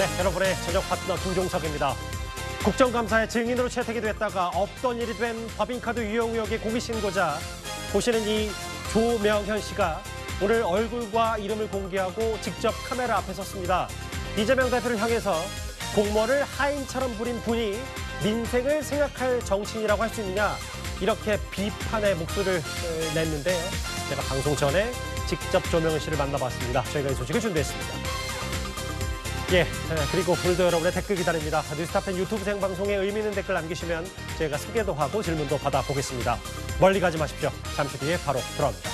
네, 여러분의 저녁 파트너 김종석입니다. 국정감사의 증인으로 채택이 됐다가 없던 일이 된 법인카드 유용 의혹의 공익신고자 보시는 이 조명현 씨가 오늘 얼굴과 이름을 공개하고 직접 카메라 앞에 섰습니다. 이재명 대표를 향해서 공무원을 하인처럼 부린 분이 민생을 생각할 정치인이라고 할 수 있느냐, 이렇게 비판의 목소리를 냈는데요. 제가 방송 전에 직접 조명현 씨를 만나봤습니다. 저희가 이 소식을 준비했습니다. 예, 그리고 오늘도 여러분의 댓글 기다립니다. 뉴스타팬 유튜브 생방송에 의미 있는 댓글 남기시면 저희가 소개도 하고 질문도 받아보겠습니다. 멀리 가지 마십시오. 잠시 뒤에 바로 돌아옵니다.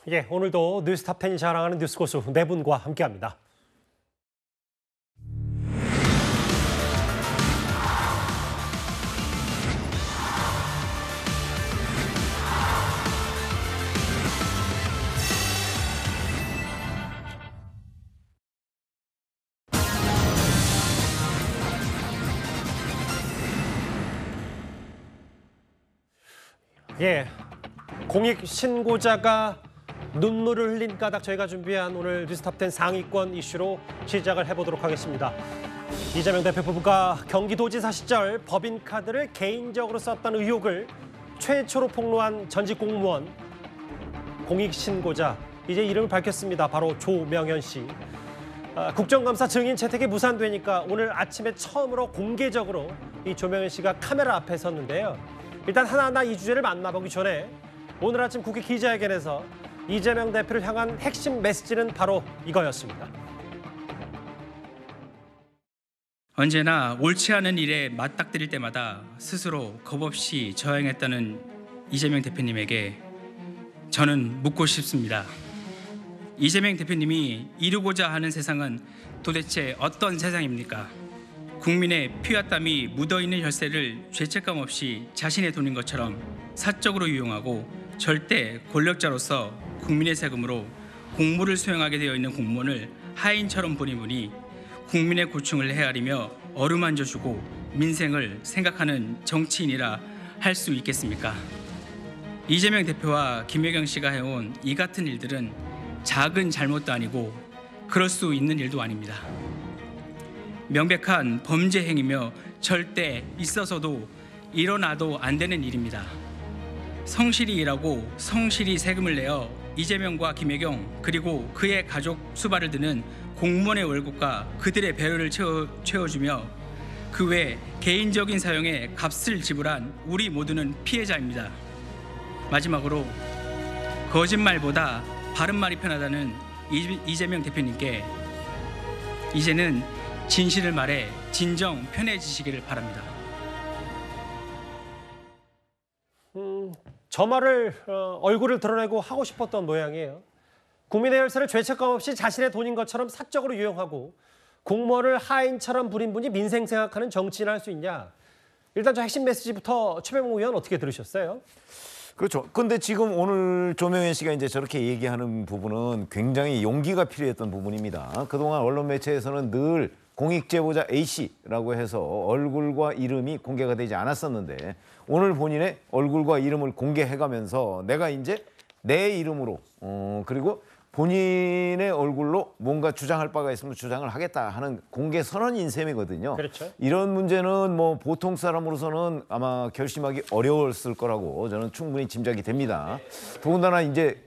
예, 오늘도 뉴스타팬이 자랑하는 뉴스고수 네 분과 함께합니다. 예, 공익신고자가 눈물을 흘린 까닭 저희가 준비한 오늘 뉴스탑10 상위권 이슈로 시작을 해보도록 하겠습니다. 이재명 대표 부부가 경기도지사 시절 법인카드를 개인적으로 썼다는 의혹을 최초로 폭로한 전직 공무원, 공익신고자, 이제 이름을 밝혔습니다. 바로 조명현 씨. 국정감사 증인 채택이 무산되니까 오늘 아침에 처음으로 공개적으로 이 조명현 씨가 카메라 앞에 섰는데요. 일단 하나하나 이 주제를 만나보기 전에 오늘 아침 국회 기자회견에서 이재명 대표를 향한 핵심 메시지는 바로 이거였습니다. 언제나 옳지 않은 일에 맞닥뜨릴 때마다 스스로 겁없이 저항했다는 이재명 대표님에게 저는 묻고 싶습니다. 이재명 대표님이 이루고자 하는 세상은 도대체 어떤 세상입니까? 국민의 피와 땀이 묻어있는 혈세를 죄책감 없이 자신의 돈인 것처럼 사적으로 유용하고 절대 권력자로서 국민의 세금으로 공무를 수행하게 되어 있는 공무원을 하인처럼 보는 분이 국민의 고충을 헤아리며 어루만져주고 민생을 생각하는 정치인이라 할 수 있겠습니까? 이재명 대표와 김혜경 씨가 해온 이 같은 일들은 작은 잘못도 아니고 그럴 수 있는 일도 아닙니다. 명백한 범죄 행위며 절대 있어서도 일어나도 안 되는 일입니다. 성실히 일하고 성실히 세금을 내어 이재명과 김혜경 그리고 그의 가족 수발을 드는 공무원의 월급과 그들의 배려를 채워주며 그 외 개인적인 사용에 값을 지불한 우리 모두는 피해자입니다. 마지막으로 거짓말보다 바른 말이 편하다는 이재명 대표님께 이제는 진실을 말해 진정 편해지시기를 바랍니다. 저 말을 얼굴을 드러내고 하고 싶었던 모양이에요. 국민의 혈세를 죄책감 없이 자신의 돈인 것처럼 사적으로 유용하고 공무원을 하인처럼 부린 분이 민생 생각하는 정치인을 할 수 있냐. 일단 저 핵심 메시지부터 최병욱 의원 어떻게 들으셨어요? 그렇죠. 그런데 지금 오늘 조명현 씨가 이제 저렇게 얘기하는 부분은 굉장히 용기가 필요했던 부분입니다. 그동안 언론 매체에서는 늘 공익제보자 A씨라고 해서 얼굴과 이름이 공개가 되지 않았었는데 오늘 본인의 얼굴과 이름을 공개해가면서 내가 이제 내 이름으로 그리고 본인의 얼굴로 뭔가 주장할 바가 있으면 주장을 하겠다 하는 공개 선언인 셈이거든요. 그렇죠. 이런 문제는 뭐 보통 사람으로서는 아마 결심하기 어려웠을 거라고 저는 충분히 짐작이 됩니다. 더군다나 이제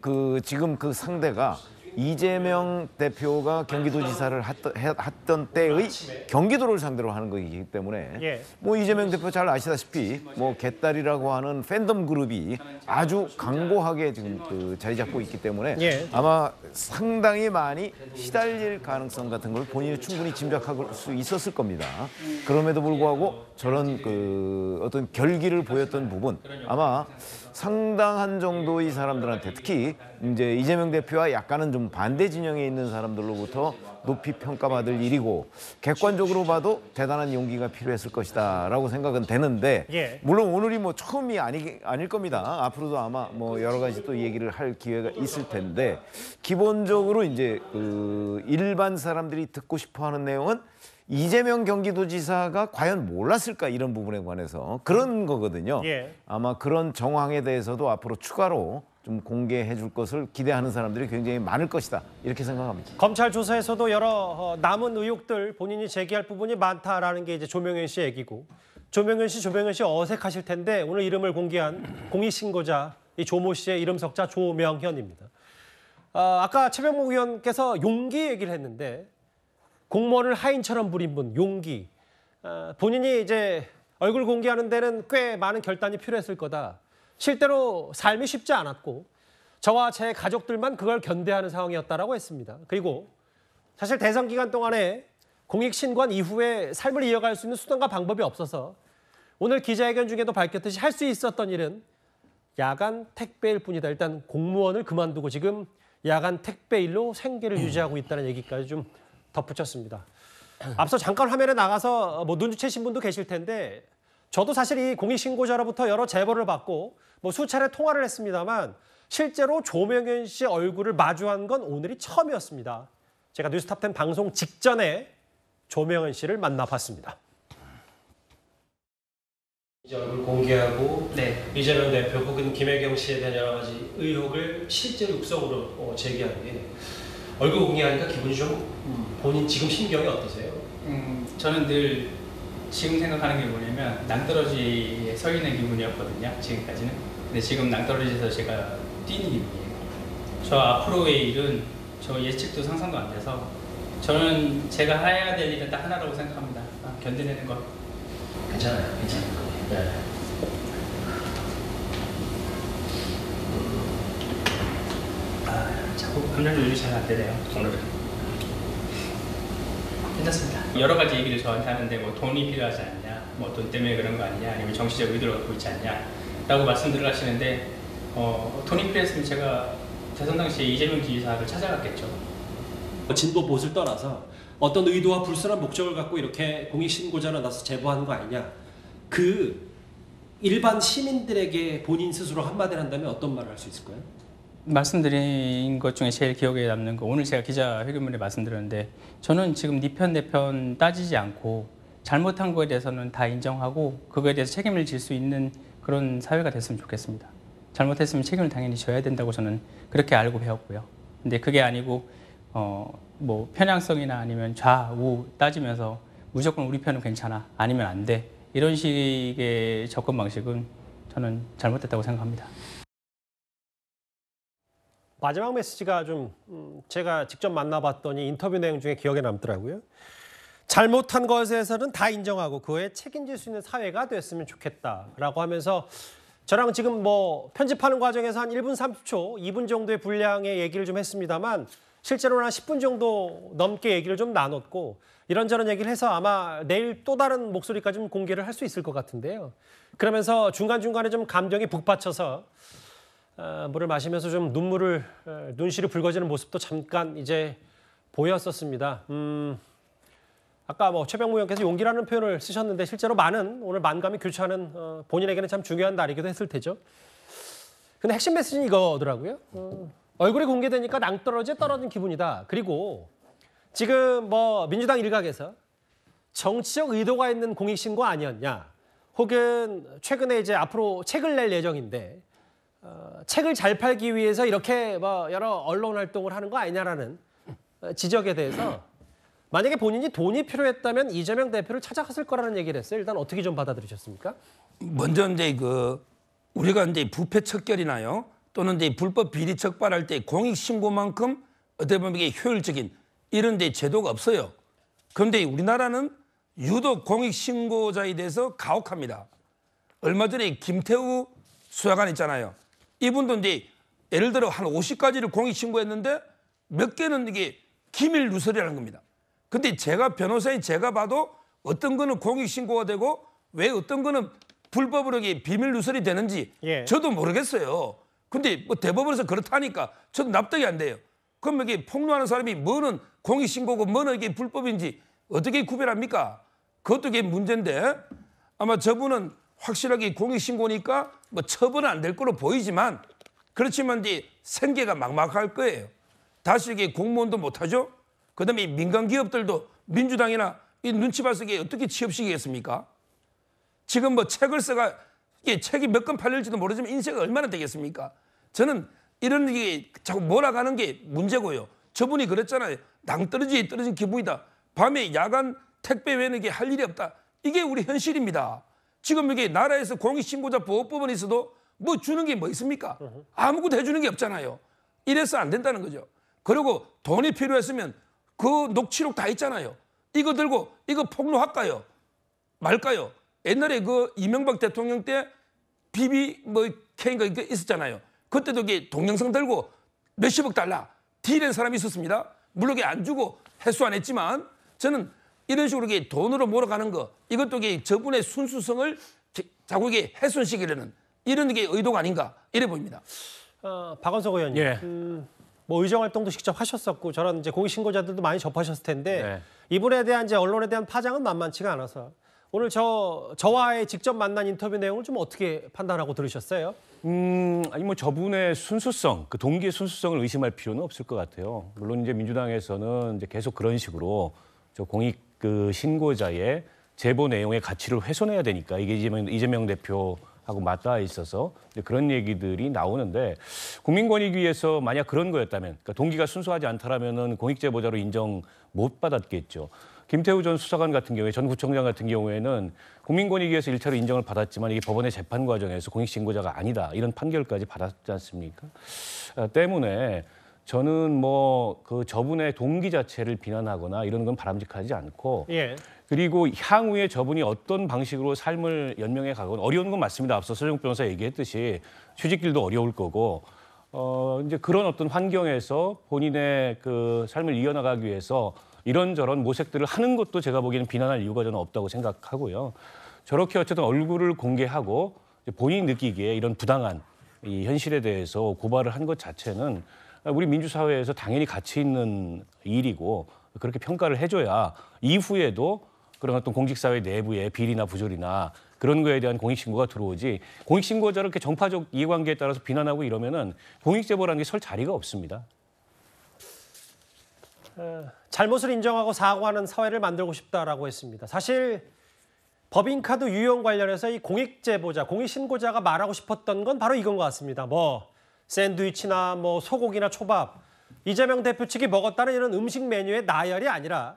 지금 그 상대가 이재명 대표가 경기도지사를 했던 때의 경기도를 상대로 하는 거기 때문에 예. 뭐 이재명 대표 잘 아시다시피 뭐 개딸이라고 하는 팬덤 그룹이 아주 강고하게 지금 자리 잡고 있기 때문에 예. 아마 상당히 많이 시달릴 가능성 같은 걸 본인이 충분히 짐작할 수 있었을 겁니다. 그럼에도 불구하고 저런 어떤 결기를 보였던 부분 아마 상당한 정도의 사람들한테 특히 이제 이재명 대표와 약간은 좀 반대 진영에 있는 사람들로부터 높이 평가받을 일이고 객관적으로 봐도 대단한 용기가 필요했을 것이다라고 생각은 되는데 예. 물론 오늘이 뭐 처음이 아닐 겁니다. 앞으로도 아마 뭐 여러 가지 또 얘기를 할 기회가 있을 텐데 기본적으로 이제 일반 사람들이 듣고 싶어하는 내용은 이재명 경기도지사가 과연 몰랐을까 이런 부분에 관해서 그런 거거든요. 예. 아마 그런 정황에 대해서도 앞으로 추가로 좀 공개해 줄 것을 기대하는 사람들이 굉장히 많을 것이다. 이렇게 생각합니다. 검찰 조사에서도 여러 남은 의혹들 본인이 제기할 부분이 많다라는 게 이제 조명현 씨 얘기고 조명현 씨 어색하실 텐데 오늘 이름을 공개한 공익신고자 이 조모 씨의 이름 석자 조명현입니다. 아까 최병목 의원께서 용기 얘기를 했는데 공무원을 하인처럼 부린 분 용기. 본인이 이제 얼굴 공개하는 데는 꽤 많은 결단이 필요했을 거다. 실제로 삶이 쉽지 않았고 저와 제 가족들만 그걸 견뎌하는 상황이었다라고 했습니다. 그리고 사실 대선 기간 동안에 공익신고한 이후에 삶을 이어갈 수 있는 수단과 방법이 없어서 오늘 기자회견 중에도 밝혔듯이 할 수 있었던 일은 야간 택배일 뿐이다. 일단 공무원을 그만두고 지금 야간 택배일로 생계를 유지하고 있다는 얘기까지 좀 덧붙였습니다. 앞서 잠깐 화면에 나가서 눈치채신 분도 계실 텐데 저도 사실 이 공익신고자로부터 여러 제보를 받고 수차례 통화를 했습니다만 실제로 조명현 씨 얼굴을 마주한 건 오늘이 처음이었습니다. 제가 뉴스탑10 방송 직전에 조명현 씨를 만나봤습니다. 이제 얼굴 공개하고 이재명 대표 혹은 김혜경 씨에 대한 여러 가지 의혹을 실제로 육성으로 제기하는 게 얼굴 공개하니까 기분이 좀 본인 지금 심경이 어떠세요? 저는 늘 지금 생각하는 게 뭐냐면 낭떠러지에 서 있는 기분이었거든요. 지금까지는. 근데 지금 낭떠러지에서 제가 뛰는 기분이에요. 저 앞으로의 일은 저 예측도 상상도 안 돼서 저는 제가 해야 될 일은 딱 하나라고 생각합니다. 견뎌내는 거. 괜찮아요. 괜찮은 거예요. 네. 자꾸 감정 조절이 잘 안 되네요. 오늘은. 괜찮습니다. 여러 가지 얘기를 저한테 하는데 돈이 필요하지 않냐, 돈 때문에 그런 거 아니냐, 아니면 정치적 의도를 갖고 있지 않냐라고 말씀들을 하시는데 돈이 필요했으면 제가 대선 당시에 이재명 지사를 찾아갔겠죠. 진보 보수를 떠나서 어떤 의도와 불순한 목적을 갖고 이렇게 공익신고자를 나서 제보하는 거 아니냐. 그 일반 시민들에게 본인 스스로 한마디를 한다면 어떤 말을 할 수 있을까요? 말씀드린 것 중에 제일 기억에 남는 거 오늘 제가 기자회견문에 말씀드렸는데 저는 지금 네 편 내 편 따지지 않고 잘못한 거에 대해서는 다 인정하고 그거에 대해서 책임을 질 수 있는 그런 사회가 됐으면 좋겠습니다. 잘못했으면 책임을 당연히 져야 된다고 저는 그렇게 알고 배웠고요. 근데 그게 아니고 편향성이나 아니면 좌우 따지면서 무조건 우리 편은 괜찮아 아니면 안 돼 이런 식의 접근 방식은 저는 잘못됐다고 생각합니다. 마지막 메시지가 좀 제가 직접 만나봤더니 인터뷰 내용 중에 기억에 남더라고요. 잘못한 것에서는 다 인정하고 그에 책임질 수 있는 사회가 됐으면 좋겠다라고 하면서 저랑 지금 편집하는 과정에서 한 1분 30초, 2분 정도의 분량의 얘기를 좀 했습니다만 실제로는 한 10분 정도 넘게 얘기를 좀 나눴고 이런저런 얘기를 해서 아마 내일 또 다른 목소리까지 좀 공개를 할 수 있을 것 같은데요. 그러면서 중간중간에 좀 감정이 북받쳐서 물을 마시면서 좀 눈시를 붉어지는 모습도 잠깐 이제 보였었습니다. 아까 최병무 의원께서 용기라는 표현을 쓰셨는데 실제로 많은 오늘 만감이 교차하는 본인에게는 참 중요한 날이기도 했을 테죠. 근데 핵심 메시지는 이거더라고요. 얼굴이 공개되니까 낭떠러지에 떨어진 기분이다. 그리고 지금 민주당 일각에서 정치적 의도가 있는 공익신고 아니었냐. 혹은 최근에 이제 앞으로 책을 낼 예정인데 책을 잘 팔기 위해서 이렇게 여러 언론 활동을 하는 거 아니냐라는 지적에 대해서 만약에 본인이 돈이 필요했다면 이재명 대표를 찾아갔을 거라는 얘기를 했어요. 일단 어떻게 좀 받아들이셨습니까? 먼저 이제 우리가 이제 부패 척결이나요 또는 이제 불법 비리 적발할 때 공익 신고만큼 어떻게 보면 이게 효율적인 이런 데 제도가 없어요. 그런데 우리나라는 유독 공익 신고자에 대해서 가혹합니다. 얼마 전에 김태우 수사관 있잖아요. 이분도 이제 예를 들어 한 50가지를 공익 신고했는데 몇 개는 이게 기밀 누설이라는 겁니다. 근데 제가 변호사인 제가 봐도 어떤 거는 공익 신고가 되고 왜 어떤 거는 불법으로 이게 비밀 누설이 되는지 저도 모르겠어요. 근데 대법원에서 그렇다니까 저도 납득이 안 돼요. 그럼 이게 폭로하는 사람이 뭐는 공익 신고고 뭐는 이게 불법인지 어떻게 구별합니까? 그것도 이게 문제인데 아마 저분은 확실하게 공익 신고니까 처벌은 안 될 거로 보이지만 그렇지만 이제 생계가 막막할 거예요. 다시 이게 공무원도 못 하죠. 그다음에 민간 기업들도 민주당이나 이 눈치 봐서 이게 어떻게 취업시키겠습니까? 지금 뭐 책을 써가 이게 책이 몇 권 팔릴지도 모르지만 인세가 얼마나 되겠습니까? 저는 이런 게 자꾸 몰아가는 게 문제고요. 저분이 그랬잖아요. 낭떠러지에 떨어진 기분이다. 밤에 야간 택배 외에는 이게 할 일이 없다. 이게 우리 현실입니다. 지금 이게 나라에서 공익신고자 보호법은 있어도 뭐 주는 게 뭐 있습니까? 아무것도 해주는 게 없잖아요. 이래서 안 된다는 거죠. 그리고 돈이 필요했으면 그 녹취록 다 있잖아요. 이거 들고 이거 폭로할까요? 말까요? 옛날에 그 이명박 대통령 때 비비 뭐 K인가 이거 있었잖아요. 그때도 이게 동영상 들고 몇십억 달러 딜한 사람이 있었습니다. 물론 이게 안 주고 해소 안 했지만 저는 이런 식으로 이게 돈으로 몰아가는 거 이것도 이게 저분의 순수성을 자꾸 이게 훼손시키려는 이런 게 의도가 아닌가 이래 보입니다. 박원석 의원님, 예. 뭐 의정 활동도 직접 하셨었고 저런 이제 공익신고자들도 많이 접하셨을 텐데 네. 이분에 대한 이제 언론에 대한 파장은 만만치가 않아서 오늘 저와의 직접 만난 인터뷰 내용을 좀 어떻게 판단하고 들으셨어요? 아니 뭐 저분의 순수성, 그 동기의 순수성을 의심할 필요는 없을 것 같아요. 물론 이제 민주당에서는 이제 계속 그런 식으로 저 공익 그 신고자의 제보 내용의 가치를 훼손해야 되니까 이게 이재명 대표하고 맞닿아 있어서 그런 얘기들이 나오는데 국민권익위에서 만약 그런 거였다면, 그러니까 동기가 순수하지 않다라면은 공익 제보자로 인정 못 받았겠죠. 김태우 전 수사관 같은 경우에 전 구청장 같은 경우에는 국민권익위에서 1차로 인정을 받았지만 이게 법원의 재판 과정에서 공익신고자가 아니다 이런 판결까지 받았지 않습니까? 때문에 저는 뭐 그 저분의 동기 자체를 비난하거나 이런 건 바람직하지 않고 예. 그리고 향후에 저분이 어떤 방식으로 삶을 연명해 가건 어려운 건 맞습니다. 앞서 서정욱 변호사 얘기했듯이 취직길도 어려울 거고 이제 그런 어떤 환경에서 본인의 그 삶을 이어나가기 위해서 이런저런 모색들을 하는 것도 제가 보기에는 비난할 이유가 저는 없다고 생각하고요. 저렇게 어쨌든 얼굴을 공개하고 본인이 느끼기에 이런 부당한 이 현실에 대해서 고발을 한 것 자체는 우리 민주사회에서 당연히 가치 있는 일이고 그렇게 평가를 해줘야 이후에도 그런 어떤 공직사회 내부의 비리나 부조리나 그런 거에 대한 공익신고가 들어오지 공익신고자를 이렇게 정파적 이해관계에 따라서 비난하고 이러면은 공익제보라는 게 설 자리가 없습니다. 잘못을 인정하고 사과하는 사회를 만들고 싶다라고 했습니다. 사실 법인카드 유용 관련해서 이 공익제보자, 공익신고자가 말하고 싶었던 건 바로 이건 것 같습니다. 뭐 샌드위치나 뭐 소고기나 초밥, 이재명 대표 측이 먹었다는 이런 음식 메뉴의 나열이 아니라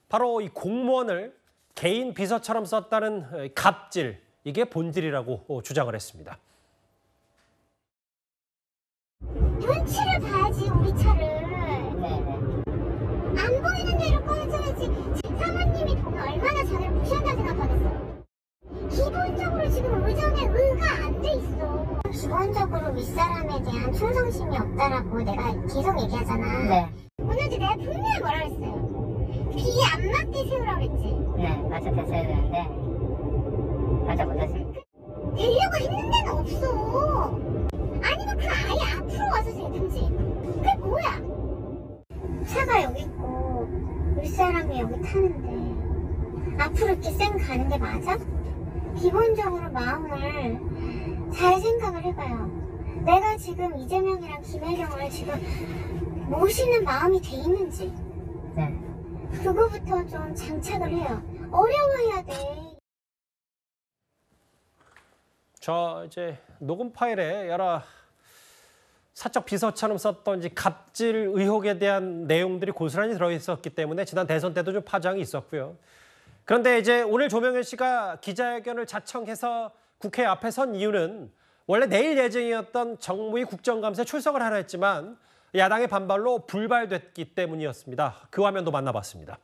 바로 이 공무원을 개인 비서처럼 썼다는 갑질, 이게 본질이라고 주장을 했습니다. 눈치를 봐야지 우리 차를. 안 보이는 데로 꺼내줘야지. 사모님이 보면 얼마나 자네를 무시한다고 생각하겠어. 기본적으로 지금 의전에 의가 안 돼 있어. 기본적으로 윗사람에 대한 충성심이 없다라고 내가 계속 얘기하잖아. 네. 오늘도 내가 분명히 뭐라 그랬어요. 비 안 맞게 세우라고 했지. 네, 맞춰 됐어야 되는데 맞춰 못했어요. 되려고 했는 데는 없어. 아니면 그 아예 앞으로 와서 세든지. 그게 뭐야? 차가 여기 있고 윗사람이 여기 타는데 앞으로 이렇게 쌩 가는 게 맞아? 기본적으로 마음을 잘 생각을 해봐요. 내가 지금 이재명이랑 김혜경을 지금 모시는 마음이 돼 있는지. 네. 그거부터 좀 장착을 해요. 어려워해야 돼. 저 이제 녹음 파일에 여러 사적 비서처럼 썼던 이제 갑질 의혹에 대한 내용들이 고스란히 들어있었기 때문에 지난 대선 때도 좀 파장이 있었고요. 그런데 이제 오늘 조명현 씨가 기자회견을 자청해서 국회 앞에 선 이유는 원래 내일 예정이었던 정무위 국정감사에 출석을 하려 했지만 야당의 반발로 불발됐기 때문이었습니다. 그 화면도 만나봤습니다.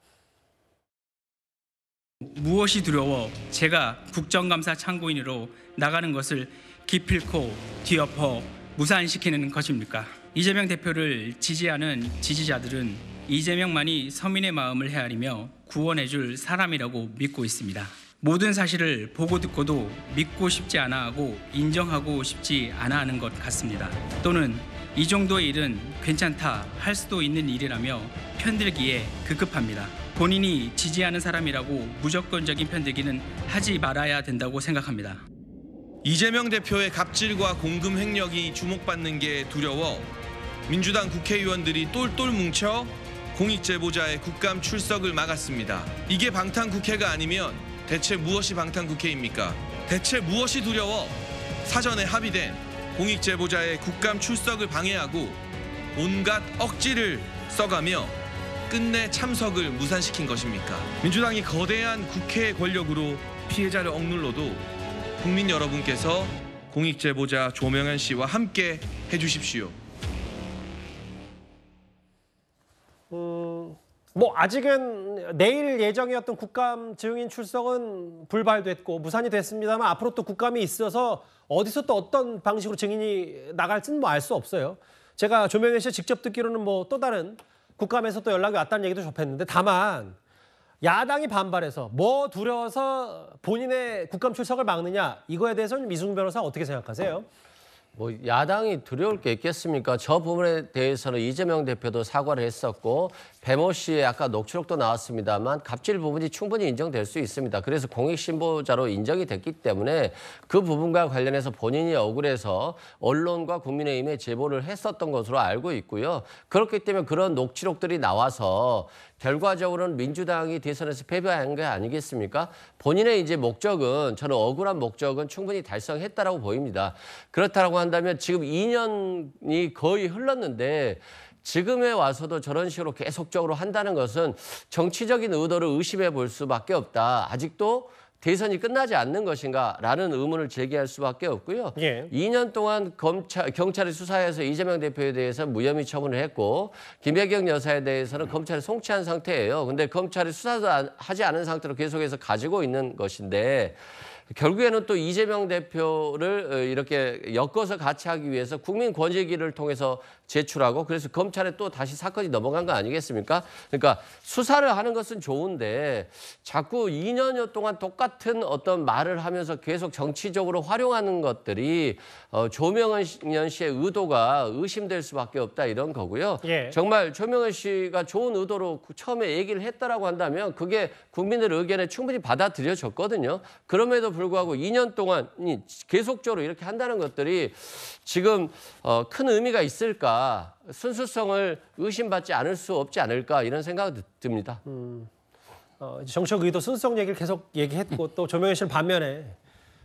무엇이 두려워 제가 국정감사 참고인으로 나가는 것을 기필코 뒤엎어 무산시키는 것입니까? 이재명 대표를 지지하는 지지자들은 이재명만이 서민의 마음을 헤아리며 구원해줄 사람이라고 믿고 있습니다. 모든 사실을 보고 듣고도 믿고 싶지 않아 하고 인정하고 싶지 않아 하는 것 같습니다. 또는 이 정도의 일은 괜찮다 할 수도 있는 일이라며 편들기에 급급합니다. 본인이 지지하는 사람이라고 무조건적인 편들기는 하지 말아야 된다고 생각합니다. 이재명 대표의 갑질과 공금 횡령이 주목받는 게 두려워 민주당 국회의원들이 똘똘 뭉쳐 공익제보자의 국감 출석을 막았습니다. 이게 방탄국회가 아니면 대체 무엇이 방탄국회입니까? 대체 무엇이 두려워 사전에 합의된 공익제보자의 국감 출석을 방해하고 온갖 억지를 써가며 끝내 참석을 무산시킨 것입니까? 민주당이 거대한 국회 권력으로 피해자를 억눌러도 국민 여러분께서 공익제보자 조명현 씨와 함께 해주십시오. 뭐 아직은 내일 예정이었던 국감 증인 출석은 불발됐고 무산이 됐습니다만 앞으로 또 국감이 있어서 어디서 또 어떤 방식으로 증인이 나갈지는 뭐 알 수 없어요. 제가 조명현 씨 직접 듣기로는 뭐 또 다른 국감에서 또 연락이 왔다는 얘기도 접했는데 다만 야당이 반발해서 뭐 두려워서 본인의 국감 출석을 막느냐 이거에 대해서는 미승훈 변호사 어떻게 생각하세요? 뭐 야당이 두려울 게 있겠습니까? 저 부분에 대해서는 이재명 대표도 사과를 했었고 배모 씨의 아까 녹취록도 나왔습니다만 갑질 부분이 충분히 인정될 수 있습니다. 그래서 공익신보자로 인정이 됐기 때문에 그 부분과 관련해서 본인이 억울해서 언론과 국민의힘에 제보를 했었던 것으로 알고 있고요. 그렇기 때문에 그런 녹취록들이 나와서 결과적으로는 민주당이 대선에서 패배한 게 아니겠습니까? 본인의 이제 목적은 저는 억울한 목적은 충분히 달성했다라고 보입니다. 그렇다고 한다면 지금 2년이 거의 흘렀는데 지금에 와서도 저런 식으로 계속적으로 한다는 것은 정치적인 의도를 의심해 볼 수밖에 없다. 아직도 대선이 끝나지 않는 것인가라는 의문을 제기할 수밖에 없고요. 예. 2년 동안 경찰이 수사해서 이재명 대표에 대해서 무혐의 처분을 했고 김혜경 여사에 대해서는 검찰이 송치한 상태예요. 근데 검찰이 수사도 하지 않은 상태로 계속해서 가지고 있는 것인데 결국에는 또 이재명 대표를 이렇게 엮어서 같이 하기 위해서 국민권익위를 통해서 제출하고 그래서 검찰에 또 다시 사건이 넘어간 거 아니겠습니까? 그러니까 수사를 하는 것은 좋은데 자꾸 2년여 동안 똑같은 어떤 말을 하면서 계속 정치적으로 활용하는 것들이 조명현 씨의 의도가 의심될 수밖에 없다 이런 거고요. 예. 정말 조명현 씨가 좋은 의도로 처음에 얘기를 했다라고 한다면 그게 국민들 의견에 충분히 받아들여졌거든요. 그럼에도 불구하고 2년 동안 계속적으로 이렇게 한다는 것들이 지금 큰 의미가 있을까? 순수성을 의심받지 않을 수 없지 않을까 이런 생각이 듭니다. 정책 의도 순수성 얘기를 계속 얘기했고 또 조명현 씨는 반면에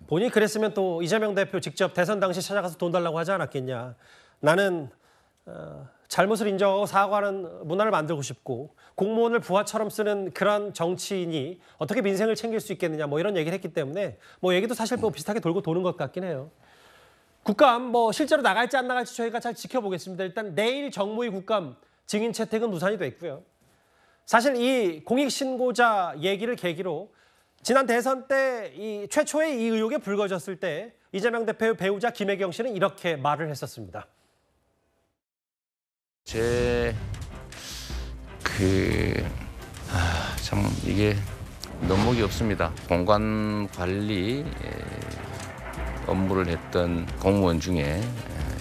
본인이 그랬으면 또 이재명 대표 직접 대선 당시 찾아가서 돈 달라고 하지 않았겠냐. 나는 잘못을 인정하고 사과하는 문화를 만들고 싶고 공무원을 부하처럼 쓰는 그런 정치인이 어떻게 민생을 챙길 수 있겠느냐 뭐 이런 얘기를 했기 때문에 뭐 얘기도 사실 뭐 비슷하게 돌고 도는 것 같긴 해요. 국감 뭐 실제로 나갈지 안 나갈지 저희가 잘 지켜보겠습니다. 일단 내일 정무위 국감 증인 채택은 무산이 됐고요. 사실 이 공익신고자 얘기를 계기로 지난 대선 때 이 최초의 이 의혹에 불거졌을 때 이재명 대표의 배우자 김혜경 씨는 이렇게 말을 했었습니다. 참 이게 면목이 없습니다. 공간 관리 업무를 했던 공무원 중에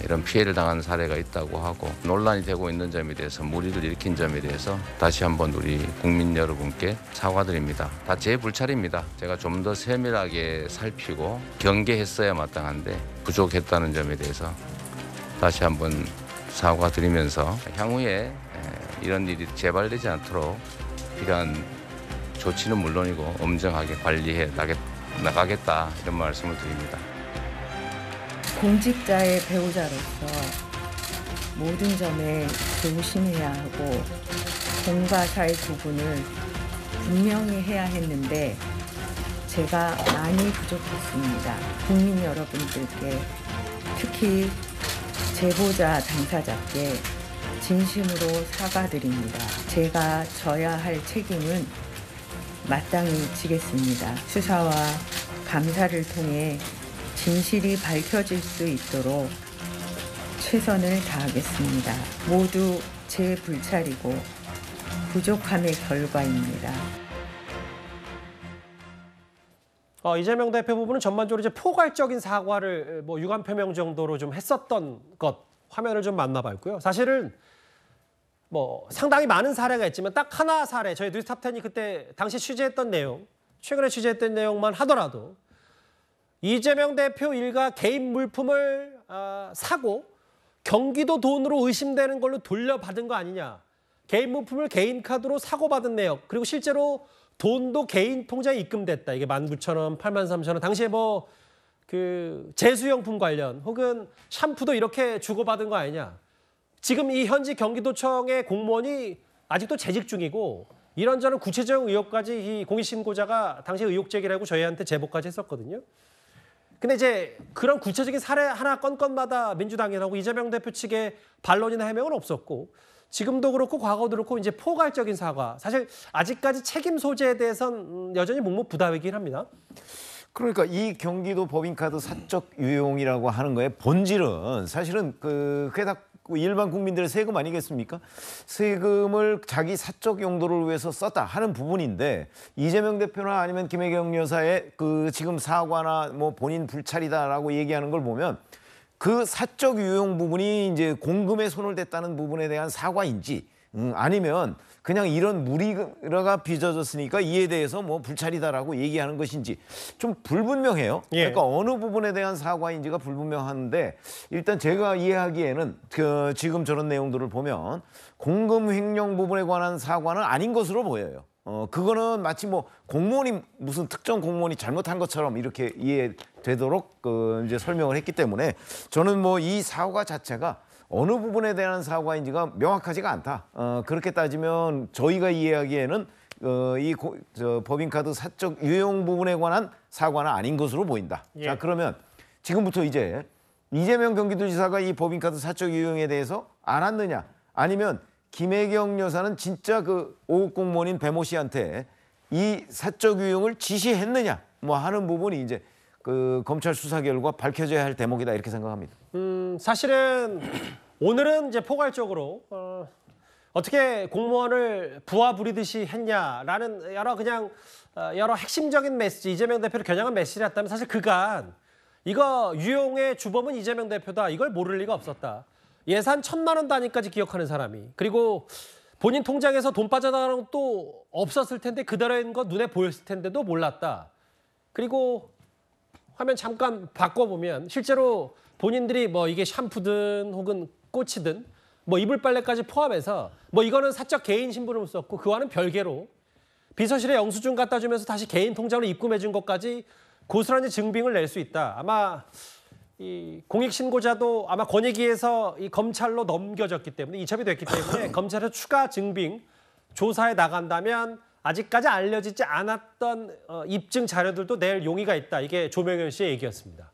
이런 피해를 당한 사례가 있다고 하고 논란이 되고 있는 점에 대해서 물의를 일으킨 점에 대해서 다시 한번 우리 국민 여러분께 사과드립니다. 다 제 불찰입니다. 제가 좀 더 세밀하게 살피고 경계했어야 마땅한데 부족했다는 점에 대해서 다시 한번 사과드리면서 향후에 이런 일이 재발되지 않도록 필요한 조치는 물론이고 엄정하게 관리해 나가겠다 이런 말씀을 드립니다. 공직자의 배우자로서 모든 점에 조심해야 하고 공과 사의 구분을 분명히 해야 했는데 제가 많이 부족했습니다. 국민 여러분들께 특히 제보자 당사자께 진심으로 사과드립니다. 제가 져야 할 책임은 마땅히 지겠습니다. 수사와 감사를 통해 진실이 밝혀질 수 있도록 최선을 다하겠습니다. 모두 제 불찰이고 부족함의 결과입니다. 이재명 대표 부분은 전반적으로 이제 포괄적인 사과를 뭐 유감 표명 정도로 좀 했었던 것 화면을 좀 만나봤고요. 사실은 뭐 상당히 많은 사례가 있지만 딱 하나 사례 저희 뉴스탑10이 그때 당시 취재했던 내용, 최근에 취재했던 내용만 하더라도 이재명 대표 일가 개인 물품을 사고 경기도 돈으로 의심되는 걸로 돌려받은 거 아니냐. 개인 물품을 개인 카드로 사고받은 내역, 그리고 실제로 돈도 개인 통장에 입금됐다. 이게 19,000원, 83,000원. 당시에 뭐 그 제수용품 관련 혹은 샴푸도 이렇게 주고받은 거 아니냐. 지금 이 현지 경기도청의 공무원이 아직도 재직 중이고 이런저런 구체적인 의혹까지 이 공익신고자가 당시 의혹 제기를 하고 저희한테 제보까지 했었거든요. 근데 이제 그런 구체적인 사례 하나 건건마다 민주당이라고 이재명 대표 측의 반론이나 해명은 없었고 지금도 그렇고 과거도 그렇고 이제 포괄적인 사과. 사실 아직까지 책임 소재에 대해서는 여전히 묵묵부답이긴 합니다. 그러니까 이 경기도 법인카드 사적 유용이라고 하는 거의 본질은 사실은 그게 다 일반 국민들의 세금 아니겠습니까? 세금을 자기 사적 용도를 위해서 썼다 하는 부분인데 이재명 대표나 아니면 김혜경 여사의 그 지금 사과나 뭐 본인 불찰이다라고 얘기하는 걸 보면 그 사적 유용 부분이 이제 공금에 손을 댔다는 부분에 대한 사과인지 아니면 그냥 이런 무리가 빚어졌으니까 이에 대해서 뭐 불찰이다라고 얘기하는 것인지 좀 불분명해요. 그러니까 어느 부분에 대한 사과인지가 불분명한데 일단 제가 이해하기에는 지금 저런 내용들을 보면 공금 횡령 부분에 관한 사과는 아닌 것으로 보여요. 그거는 마치 뭐 공무원이 무슨 특정 공무원이 잘못한 것처럼 이렇게 이해되도록 이제 설명을 했기 때문에 저는 뭐 이 사과 자체가 어느 부분에 대한 사과인지가 명확하지가 않다. 그렇게 따지면 저희가 이해하기에는 법인카드 사적 유용 부분에 관한 사과는 아닌 것으로 보인다. 자, 그러면 지금부터 이제 이재명 경기도지사가 이 법인카드 사적 유용에 대해서 알았느냐 아니면 김혜경 여사는 진짜 그 5급 공무원인 배모 씨한테 이 사적 유용을 지시했느냐 뭐 하는 부분이 이제 그 검찰 수사 결과 밝혀져야 할 대목이다 이렇게 생각합니다. 사실은 오늘은 이제 포괄적으로 어떻게 공무원을 부하 부리듯이 했냐라는 여러 핵심적인 메시지, 이재명 대표를 겨냥한 메시지였다면 사실 그간 이거 유용의 주범은 이재명 대표다. 이걸 모를 리가 없었다. 예산 1,000만 원 단위까지 기억하는 사람이 그리고 본인 통장에서 돈 빠져나가는 것도 없었을 텐데 그대로인 거 눈에 보였을 텐데도 몰랐다. 그리고 화면 잠깐 바꿔보면 실제로 본인들이 뭐 이게 샴푸든 혹은 꼬치든 뭐 이불 빨래까지 포함해서 뭐 이거는 사적 개인 신분을 썼고 그와는 별개로 비서실에 영수증 갖다 주면서 다시 개인 통장으로 입금해 준 것까지 고스란히 증빙을 낼 수 있다. 아마 이 공익신고자도 아마 권익위에서 이 검찰로 넘겨졌기 때문에 이첩이 됐기 때문에 검찰의 추가 증빙 조사에 나간다면 아직까지 알려지지 않았던 입증 자료들도 낼 용의가 있다. 이게 조명현 씨의 얘기였습니다.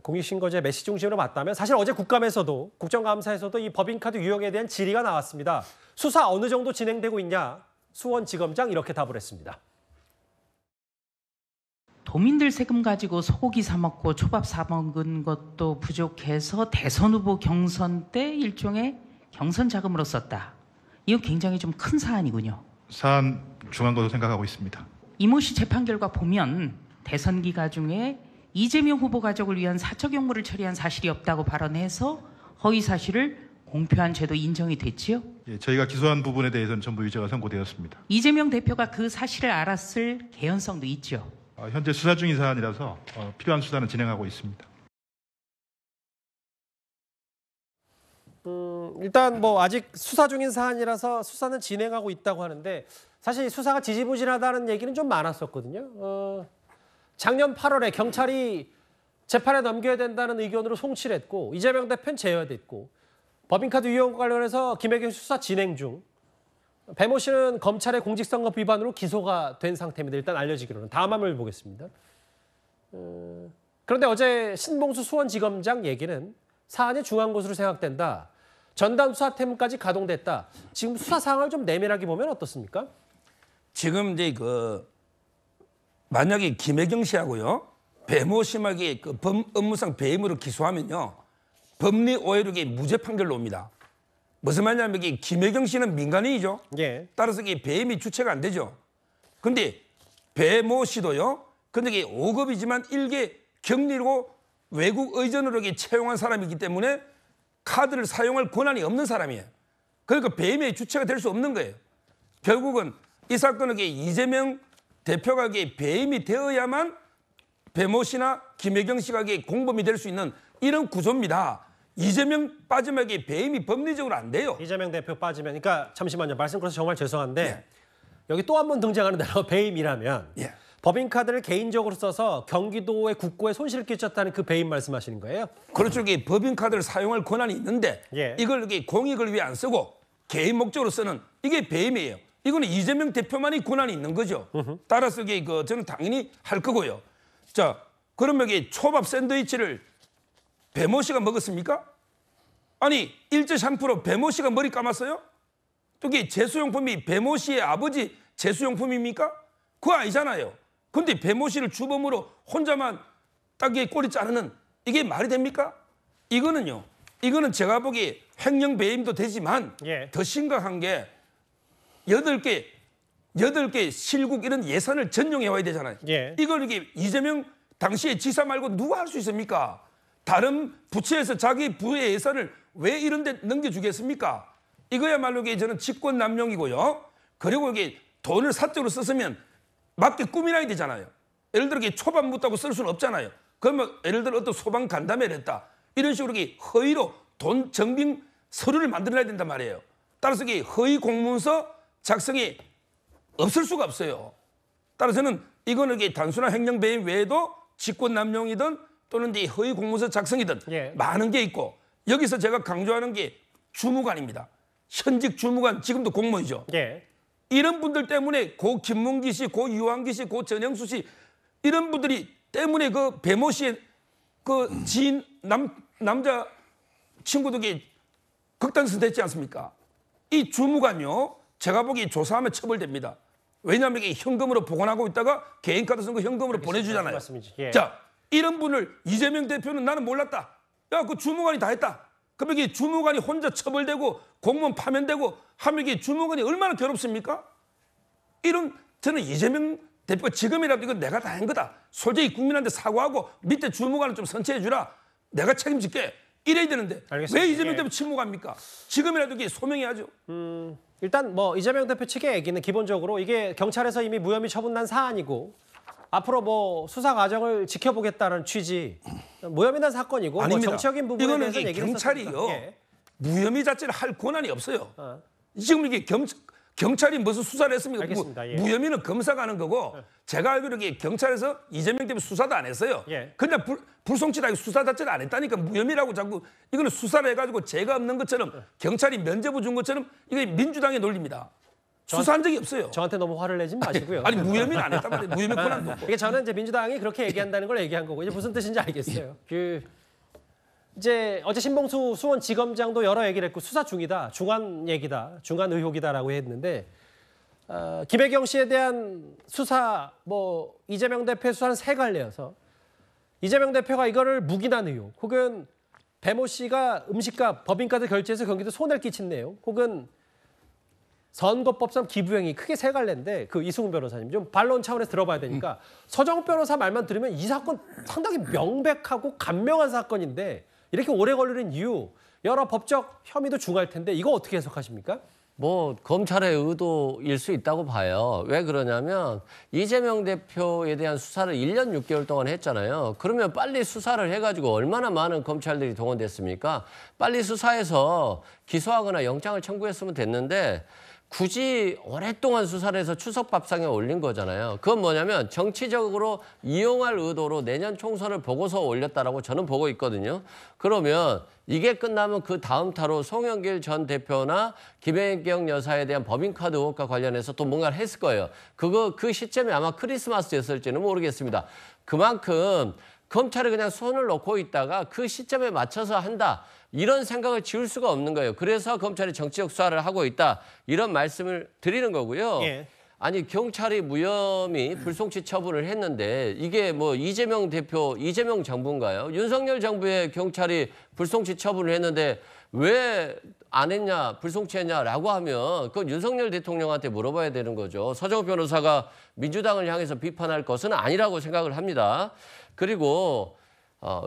공익신고자의 메시지 중심으로 봤다면 사실 어제 국감에서도 국정감사에서도 이 법인카드 유용에 대한 질의가 나왔습니다. 수사 어느 정도 진행되고 있냐? 수원지검장 이렇게 답을 했습니다. 도민들 세금 가지고 소고기 사 먹고 초밥 사 먹은 것도 부족해서 대선 후보 경선 때 일종의 경선 자금으로 썼다. 이거 굉장히 좀 큰 사안이군요. 사안 중요한 것으로 생각하고 있습니다. 이모 씨 재판 결과 보면 대선 기간 중에 이재명 후보 가족을 위한 사적 용무를 처리한 사실이 없다고 발언해서 허위 사실을 공표한 죄도 인정이 됐지요? 예, 저희가 기소한 부분에 대해서는 전부 유죄가 선고되었습니다. 이재명 대표가 그 사실을 알았을 개연성도 있죠? 현재 수사 중인 사안이라서 필요한 수사는 진행하고 있습니다. 일단 뭐 아직 수사 중인 사안이라서 수사는 진행하고 있다고 하는데 사실 수사가 지지부진하다는 얘기는 좀 많았었거든요. 작년 8월에 경찰이 재판에 넘겨야 된다는 의견으로 송치했고 이재명 대표는 제외됐고 법인카드 유용 관련해서 김혜경 수사 진행 중. 배모 씨는 검찰의 공직선거법 위반으로 기소가 된 상태입니다. 일단 알려지기로는. 다음 화면을 보겠습니다. 그런데 어제 신봉수 수원지검장 얘기는 사안이 중요한 것으로 생각된다. 전담 수사팀까지 가동됐다. 지금 수사 상황을 좀 내밀하게 보면 어떻습니까? 지금 이제 만약에 김혜경 씨하고요 배모 씨에게 업무상 배임으로 기소하면요 법리 오해력이 무죄 판결로 옵니다. 무슨 말이냐면 김혜경 씨는 민간인이죠. 예. 따라서 이게 배임이 주체가 안 되죠. 근데 배모 씨도요. 근데 이게 5급이지만 일개 격리로 외국 의전으로 채용한 사람이기 때문에 카드를 사용할 권한이 없는 사람이에요. 그러니까 배임의 주체가 될 수 없는 거예요. 결국은 이 사건은 이재명 대표가 배임이 되어야만 배모 씨나 김혜경 씨가 공범이 될 수 있는 이런 구조입니다. 이재명 빠지면 이게 배임이 법리적으로 안 돼요. 이재명 대표 빠지면, 그러니까 잠시만요. 말씀 끊어서 정말 죄송한데 여기 또 한 번 등장하는 단어 배임이라면 법인카드를 개인적으로 써서 경기도의 국고에 손실을 끼쳤다는 그 배임 말씀하시는 거예요? 그렇죠. 이게 법인카드를 사용할 권한이 있는데 이걸 이렇게 공익을 위해 안 쓰고 개인 목적으로 쓰는 이게 배임이에요. 이거는 이재명 대표만이 권한이 있는 거죠. 따라서 이게 저는 당연히 할 거고요. 자, 그러면 이게 초밥 샌드위치를 배모 씨가 먹었습니까? 아니, 일제 샴푸로 배모 씨가 머리 감았어요? 또 이게 제수용품이 배모 씨의 아버지 제수용품입니까? 그거 아니잖아요. 근데 배모 씨를 주범으로 혼자만 딱 꼬리 자르는 이게 말이 됩니까? 이거는 제가 보기에 횡령 배임도 되지만 더 심각한 게 8개 실국 이런 예산을 전용해 와야 되잖아요. 이걸 이게 이재명 당시에 지사 말고 누가 할 수 있습니까? 다른 부처에서 자기 부의 예산을 왜 이런 데 넘겨주겠습니까? 이거야말로 이게 저는 직권 남용이고요. 그리고 이게 돈을 사적으로 썼으면 맞게 꾸미놔야 되잖아요. 예를 들어 이게 초밥 묻다고 쓸 수는 없잖아요. 그러면 예를 들어 어떤 소방 간담회를 했다. 이런 식으로 이게 허위로 돈 정빙 서류를 만들어야 된단 말이에요. 따라서 이게 허위 공문서 작성이 없을 수가 없어요. 따라서는 이거는 이게 단순한 횡령 배임 외에도 직권 남용이든 또는 이 허위 공문서 작성이든 많은 게 있고 여기서 제가 강조하는 게 주무관입니다. 현직 주무관 지금도 공무원이죠. 이런 분들 때문에 고 김문기 씨, 고 유한기 씨, 고 전영수 씨 이런 분들이 때문에 그 배모 씨의 그 지인 남자 친구들이 극단선 됐지 않습니까? 이 주무관요. 제가 보기에 조사하면 처벌됩니다. 왜냐하면 이게 현금으로 보관하고 있다가 개인카드 쓴 거 현금으로 보내주잖아요. 자, 이런 분을 이재명 대표는 나는 몰랐다. 야, 그 주무관이 다 했다. 그럼 이게 주무관이 혼자 처벌되고 공무원 파면되고 하면 이게 주무관이 얼마나 괴롭습니까? 이런 저는 이재명 대표가 지금이라도 이건 내가 다 한 거다. 솔직히 국민한테 사과하고 밑에 주무관을 좀 선처해 주라. 내가 책임질게. 이래야 되는데 왜 이재명 대표 침묵합니까? 지금이라도 이게 소명해야죠. 일단 뭐 이재명 대표 측의 얘기는 기본적으로 이게 경찰에서 이미 무혐의 처분난 사안이고 앞으로 뭐 수사 과정을 지켜보겠다는 취지, 무혐의 난 사건이고 뭐 정치적인 부분에 이거는 대해서 얘기를 경찰이요. 무혐의 자체를 할 권한이 없어요. 지금 이게 경찰이 무슨 수사를 했습니까? 무혐의는 검사가 하는 거고 제가 알기로 이게 경찰에서 이재명 대표 수사도 안 했어요. 그냥 불송치다 수사 자체를 안 했다니까 무혐의라고 자꾸 이거는 수사를 해가지고 죄가 없는 것처럼 경찰이 면죄부 준 것처럼 이게 민주당의 논리입니다. 수사한 적이 없어요. 저한테 너무 화를 내지 마시고요. 아니 무혐의는 안 했단 말이에요. 무혐의 권한도 없고. 이게 저는 이제 민주당이 그렇게 얘기한다는 걸 얘기한 거고 이제 무슨 뜻인지 알겠어요. 이제 어제 신봉수 수원지검장도 여러 얘기를 했고 수사 중이다, 중한 얘기다, 중한 의혹이다라고 했는데 김혜경 씨에 대한 수사, 뭐 이재명 대표 수사는 세 갈래여서 이재명 대표가 이거를 묵인한 의혹, 혹은 배모 씨가 음식값, 법인카드 결제해서 경기도 손해를 끼친 내용, 혹은 선거법상 기부행위, 크게 세 갈래인데 그 이승훈 변호사님 좀 반론 차원에서 들어봐야 되니까 서정욱 변호사 말만 들으면 이 사건 상당히 명백하고 간명한 사건인데 이렇게 오래 걸리는 이유, 여러 법적 혐의도 중할 텐데 이거 어떻게 해석하십니까? 뭐 검찰의 의도일 수 있다고 봐요. 왜 그러냐면 이재명 대표에 대한 수사를 1년 6개월 동안 했잖아요. 그러면 빨리 수사를 해가지고 얼마나 많은 검찰들이 동원됐습니까? 빨리 수사해서 기소하거나 영장을 청구했으면 됐는데 굳이 오랫동안 수사를 해서 추석 밥상에 올린 거잖아요. 그건 뭐냐면 정치적으로 이용할 의도로 내년 총선을 보고서 올렸다라고 저는 보고 있거든요. 그러면 이게 끝나면 그 다음 타로 송영길 전 대표나 김혜경 여사에 대한 법인카드 의혹과 관련해서 또 뭔가를 했을 거예요. 그 시점이 아마 크리스마스였을지는 모르겠습니다. 그만큼 검찰이 그냥 손을 놓고 있다가 그 시점에 맞춰서 한다. 이런 생각을 지울 수가 없는 거예요. 그래서 검찰이 정치적 수사를 하고 있다. 이런 말씀을 드리는 거고요. 아니 경찰이 무혐의 불송치 처분을 했는데 이게 뭐 이재명 대표, 이재명 정부인가요? 윤석열 정부의 경찰이 불송치 처분을 했는데 왜 안 했냐, 불송치했냐라고 하면 그건 윤석열 대통령한테 물어봐야 되는 거죠. 서정욱 변호사가 민주당을 향해서 비판할 것은 아니라고 생각을 합니다. 그리고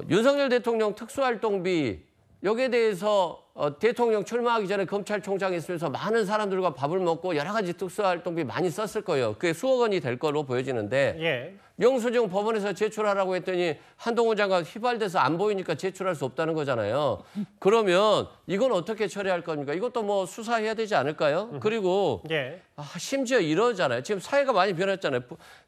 윤석열 대통령 특수활동비 여기에 대해서 대통령 출마하기 전에 검찰총장이 있으면서 많은 사람들과 밥을 먹고 여러 가지 특수활동비 많이 썼을 거예요. 그게 수억 원이 될 걸로 보여지는데 영수증 법원에서 제출하라고 했더니 한동훈 장관 휘발돼서 안 보이니까 제출할 수 없다는 거잖아요. 그러면 이건 어떻게 처리할 겁니까? 이것도 뭐 수사해야 되지 않을까요? 그리고 예. 심지어 이러잖아요. 지금 사회가 많이 변했잖아요.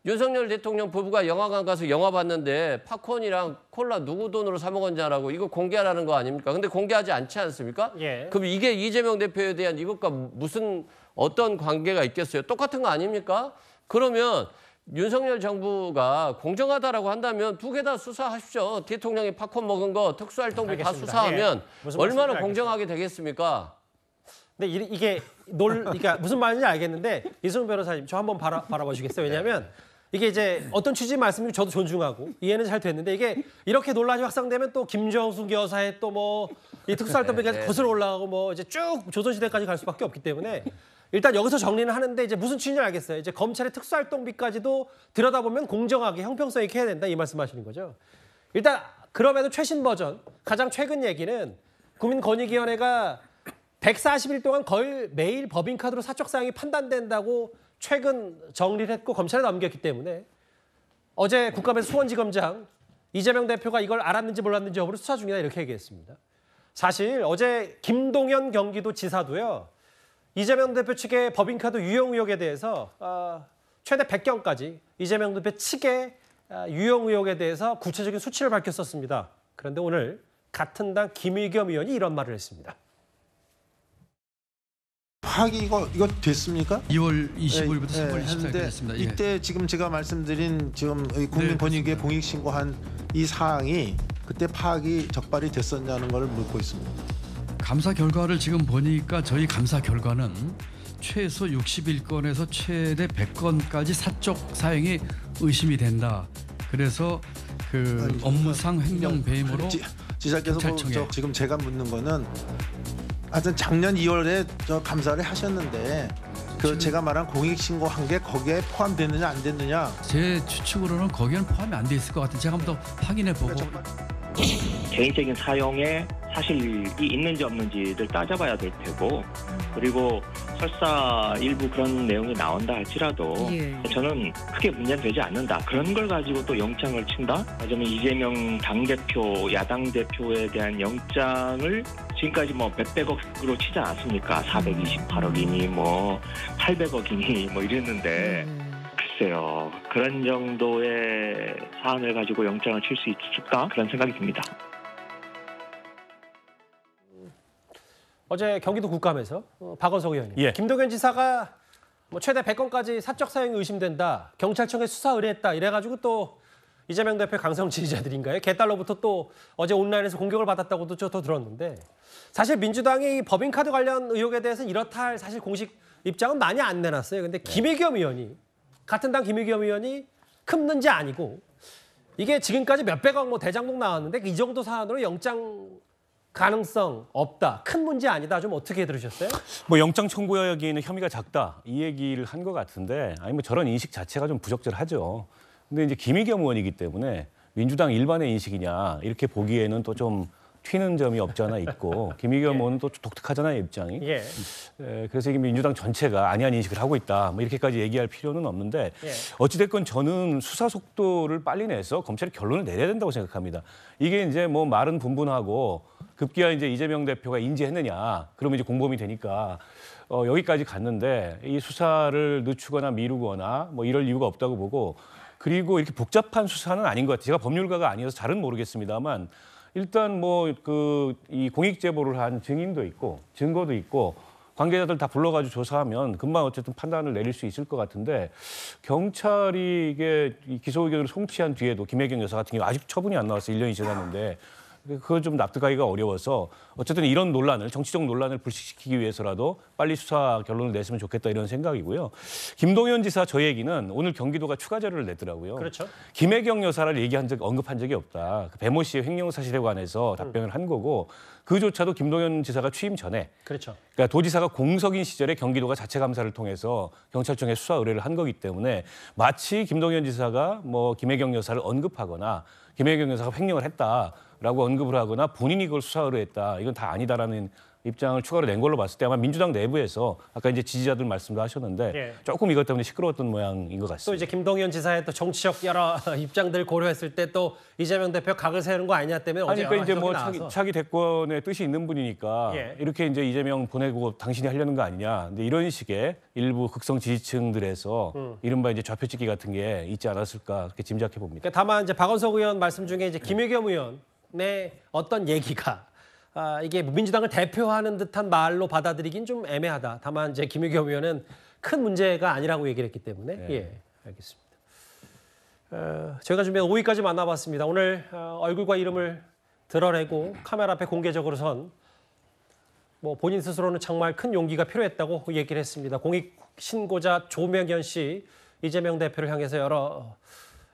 윤석열 대통령 부부가 영화관 가서 영화 봤는데 팝콘이랑 콜라 누구 돈으로 사 먹었냐라고 이거 공개하라는 거 아닙니까? 근데 공개하지 않지 않습니까? 예. 그럼 이게 이재명 대표에 대한 이것과 무슨 어떤 관계가 있겠어요? 똑같은 거 아닙니까? 그러면 윤석열 정부가 공정하다라고 한다면 두 개 다 수사하십시오. 대통령이 팝콘 먹은 거 특수활동비 다 알겠습니다. 수사하면 예. 무슨 얼마나 말씀인지 공정하게 되겠습니까? 근데 이게 그러니까 무슨 말인지 알겠는데 이승훈 변호사님 저 한번 바라봐 주시겠어요? 왜냐하면 이게 이제 어떤 취지 말씀이 저도 존중하고 이해는 잘 됐는데 이게 이렇게 논란이 확산되면 또 김정숙 여사의 또 뭐 이 특수활동비가 거슬러 올라가고 뭐 이제 쭉 조선시대까지 갈 수밖에 없기 때문에 일단 여기서 정리는 하는데 이제 무슨 취지인지 알겠어요. 이제 검찰의 특수활동비까지도 들여다보면 공정하게 형평성 있게 해야 된다 이 말씀하시는 거죠. 일단 그럼에도 최신 버전 가장 최근 얘기는 국민권익위원회가 140일 동안 거의 매일 법인카드로 사적 사용이 판단된다고 최근 정리를 했고 검찰에 넘겼기 때문에 어제 국감에서 수원지검장 이재명 대표가 이걸 알았는지 몰랐는지 여부를 수사 중이다 이렇게 얘기했습니다. 사실 어제 김동연 경기도지사도요. 이재명 대표 측의 법인카드 유용 의혹에 대해서 최대 100건까지 이재명 대표 측의 유용 의혹에 대해서 구체적인 수치를 밝혔었습니다. 그런데 오늘 같은 당 김의겸 의원이 이런 말을 했습니다. 파악이 이거 됐습니까? 2월 25일부터 3월 24일까지 됐습니다. 예. 이때 지금 제가 말씀드린 지금 국민권익위에 공익 신고한 이 사항이 그때 파악이 적발이 됐었냐는 걸 묻고 있습니다. 감사 결과를 지금 보니까 저희 감사 결과는 최소 61건에서 최대 100건까지 사적 사용이 의심이 된다. 그래서 그 업무상 횡령 배임으로 지사께서 지금 제가 묻는 거는 하여튼 작년 2월에 저 감사를 하셨는데 제가 말한 공익 신고한 게 거기에 포함됐느냐 안 됐느냐? 제 추측으로는 거기에는 포함이 안 돼 있을 것 같은데 제가 한번 더 확인해 보고. 개인적인 사용에 사실이 있는지 없는지를 따져봐야 될 테고 그리고 설사 일부 그런 내용이 나온다 할지라도 저는 크게 문제는 되지 않는다. 그런 걸 가지고 또 영장을 친다? 하자면 이재명 당대표, 야당 대표에 대한 영장을 지금까지 뭐 몇백억으로 치지 않았습니까? 428억이니 뭐 800억이니 뭐 이랬는데 글쎄요. 그런 정도의 사안을 가지고 영장을 칠 수 있을까? 그런 생각이 듭니다. 어제 경기도 국감에서 박원석 의원님, 김동연 지사가 뭐 최대 100건까지 사적 사용이 의심된다. 경찰청에 수사 의뢰했다. 이래가지고 또 이재명 대표 강성 지지자들인가요? 개딸로부터 또 어제 온라인에서 공격을 받았다고도 저도 들었는데 사실 민주당이 법인카드 관련 의혹에 대해서는 이렇다 할 사실 공식 입장은 많이 안 내놨어요. 근데 김의겸 의원이 같은 당 김의겸 의원이 큰 문제 아니고 이게 지금까지 몇백억 뭐 대장동 나왔는데 이 정도 사안으로 영장 가능성 없다. 큰 문제 아니다. 좀 어떻게 들으셨어요? 뭐 영장 청구하기에는 혐의가 작다. 이 얘기를 한 것 같은데 아니 뭐 저런 인식 자체가 좀 부적절하죠. 근데 이제 김의겸 의원이기 때문에 민주당 일반의 인식이냐 이렇게 보기에는 또 좀 튀는 점이 없지 않아 있고 김의겸 의원은 또 독특하잖아요, 입장이. 그래서 이게 민주당 전체가 아니한 인식을 하고 있다. 뭐 이렇게까지 얘기할 필요는 없는데 어찌됐건 저는 수사 속도를 빨리 내서 검찰이 결론을 내려야 된다고 생각합니다. 이게 이제 뭐 말은 분분하고 급기야 이제 이재명 대표가 인지했느냐. 그러면 이제 공범이 되니까 여기까지 갔는데 이 수사를 늦추거나 미루거나 뭐 이럴 이유가 없다고 보고 그리고 이렇게 복잡한 수사는 아닌 것 같아요. 제가 법률가가 아니어서 잘은 모르겠습니다만 일단 뭐 이 공익 제보를 한 증인도 있고 증거도 있고 관계자들 다 불러가지고 조사하면 금방 어쨌든 판단을 내릴 수 있을 것 같은데 경찰이 이게 기소 의견을 송치한 뒤에도 김혜경 여사 같은 경우 아직 처분이 안 나와서 1년이 지났는데 그거 좀 납득하기가 어려워서 어쨌든 이런 논란을 정치적 논란을 불식시키기 위해서라도 빨리 수사 결론을 냈으면 좋겠다 이런 생각이고요. 김동연 지사 저 얘기는 오늘 경기도가 추가 자료를 냈더라고요. 그렇죠. 김혜경 여사를 언급한 적이 없다. 그 배모 씨의 횡령 사실에 관해서 답변을 한 거고 그조차도 김동연 지사가 취임 전에 그렇죠. 그러니까 도지사가 공석인 시절에 경기도가 자체 감사를 통해서 경찰청에 수사 의뢰를 한 거기 때문에 마치 김동연 지사가 뭐 김혜경 여사를 언급하거나 김혜경 여사가 횡령을 했다라고 언급을 하거나 본인이 그걸 수사 의뢰했다. 이건 다 아니다라는 입장을 추가로 낸 걸로 봤을 때 아마 민주당 내부에서 아까 이제 지지자들 말씀도 하셨는데 예. 조금 이것 때문에 시끄러웠던 모양인 것 같습니다. 또 이제 김동연 지사의 또 정치적 여러 입장들 고려했을 때 또 이재명 대표 각을 세우는 거 아니냐 때문에 아니, 어제 그러니까 이제 여러 뭐 해석이 나와서. 차기 대권의 뜻이 있는 분이니까 예. 이렇게 이제 이재명 보내고 당신이 하려는 거 아니냐. 근데 이런 식의 일부 극성 지지층들에서 이른바 이제 좌표찍기 같은 게 있지 않았을까 그렇게 짐작해 봅니다. 그러니까 다만 이제 박원석 의원 말씀 중에 이제 김의겸 의원의 어떤 얘기가 이게 민주당을 대표하는 듯한 말로 받아들이긴 좀 애매하다. 다만 이제 김의겸 의원은 큰 문제가 아니라고 얘기를 했기 때문에 네. 예, 알겠습니다. 저희가 준비한 5위까지 만나봤습니다. 오늘 얼굴과 이름을 드러내고 카메라 앞에 공개적으로 선 뭐 본인 스스로는 정말 큰 용기가 필요했다고 얘기를 했습니다. 공익 신고자 조명현 씨 이재명 대표를 향해서 여러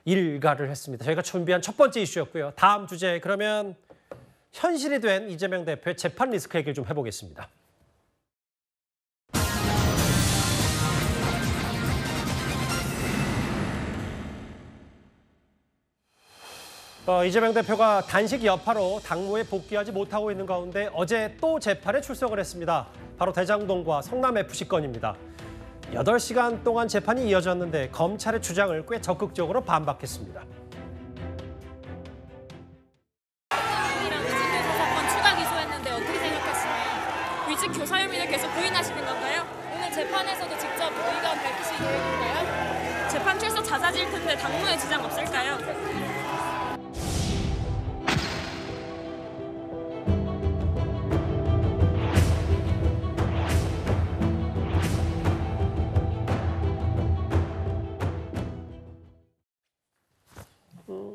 일가를 했습니다. 저희가 준비한 첫 번째 이슈였고요. 다음 주제 그러면 현실이 된 이재명 대표의 재판 리스크 얘기를 좀 해보겠습니다. 이재명 대표가 단식 여파로 당무에 복귀하지 못하고 있는 가운데 어제 또 재판에 출석을 했습니다. 바로 대장동과 성남FC 건입니다. 8시간 동안 재판이 이어졌는데 검찰의 주장을 꽤 적극적으로 반박했습니다. 사건 추가 기소했는데 어떻게 생각하시나요? 위증 교사 혐의를 계속 부인하시는 건가요? 오늘 재판에서도 직접 의견 밝히실 계획인가요? 재판 출석 잦아질 텐데 당무에 지장 없을까요?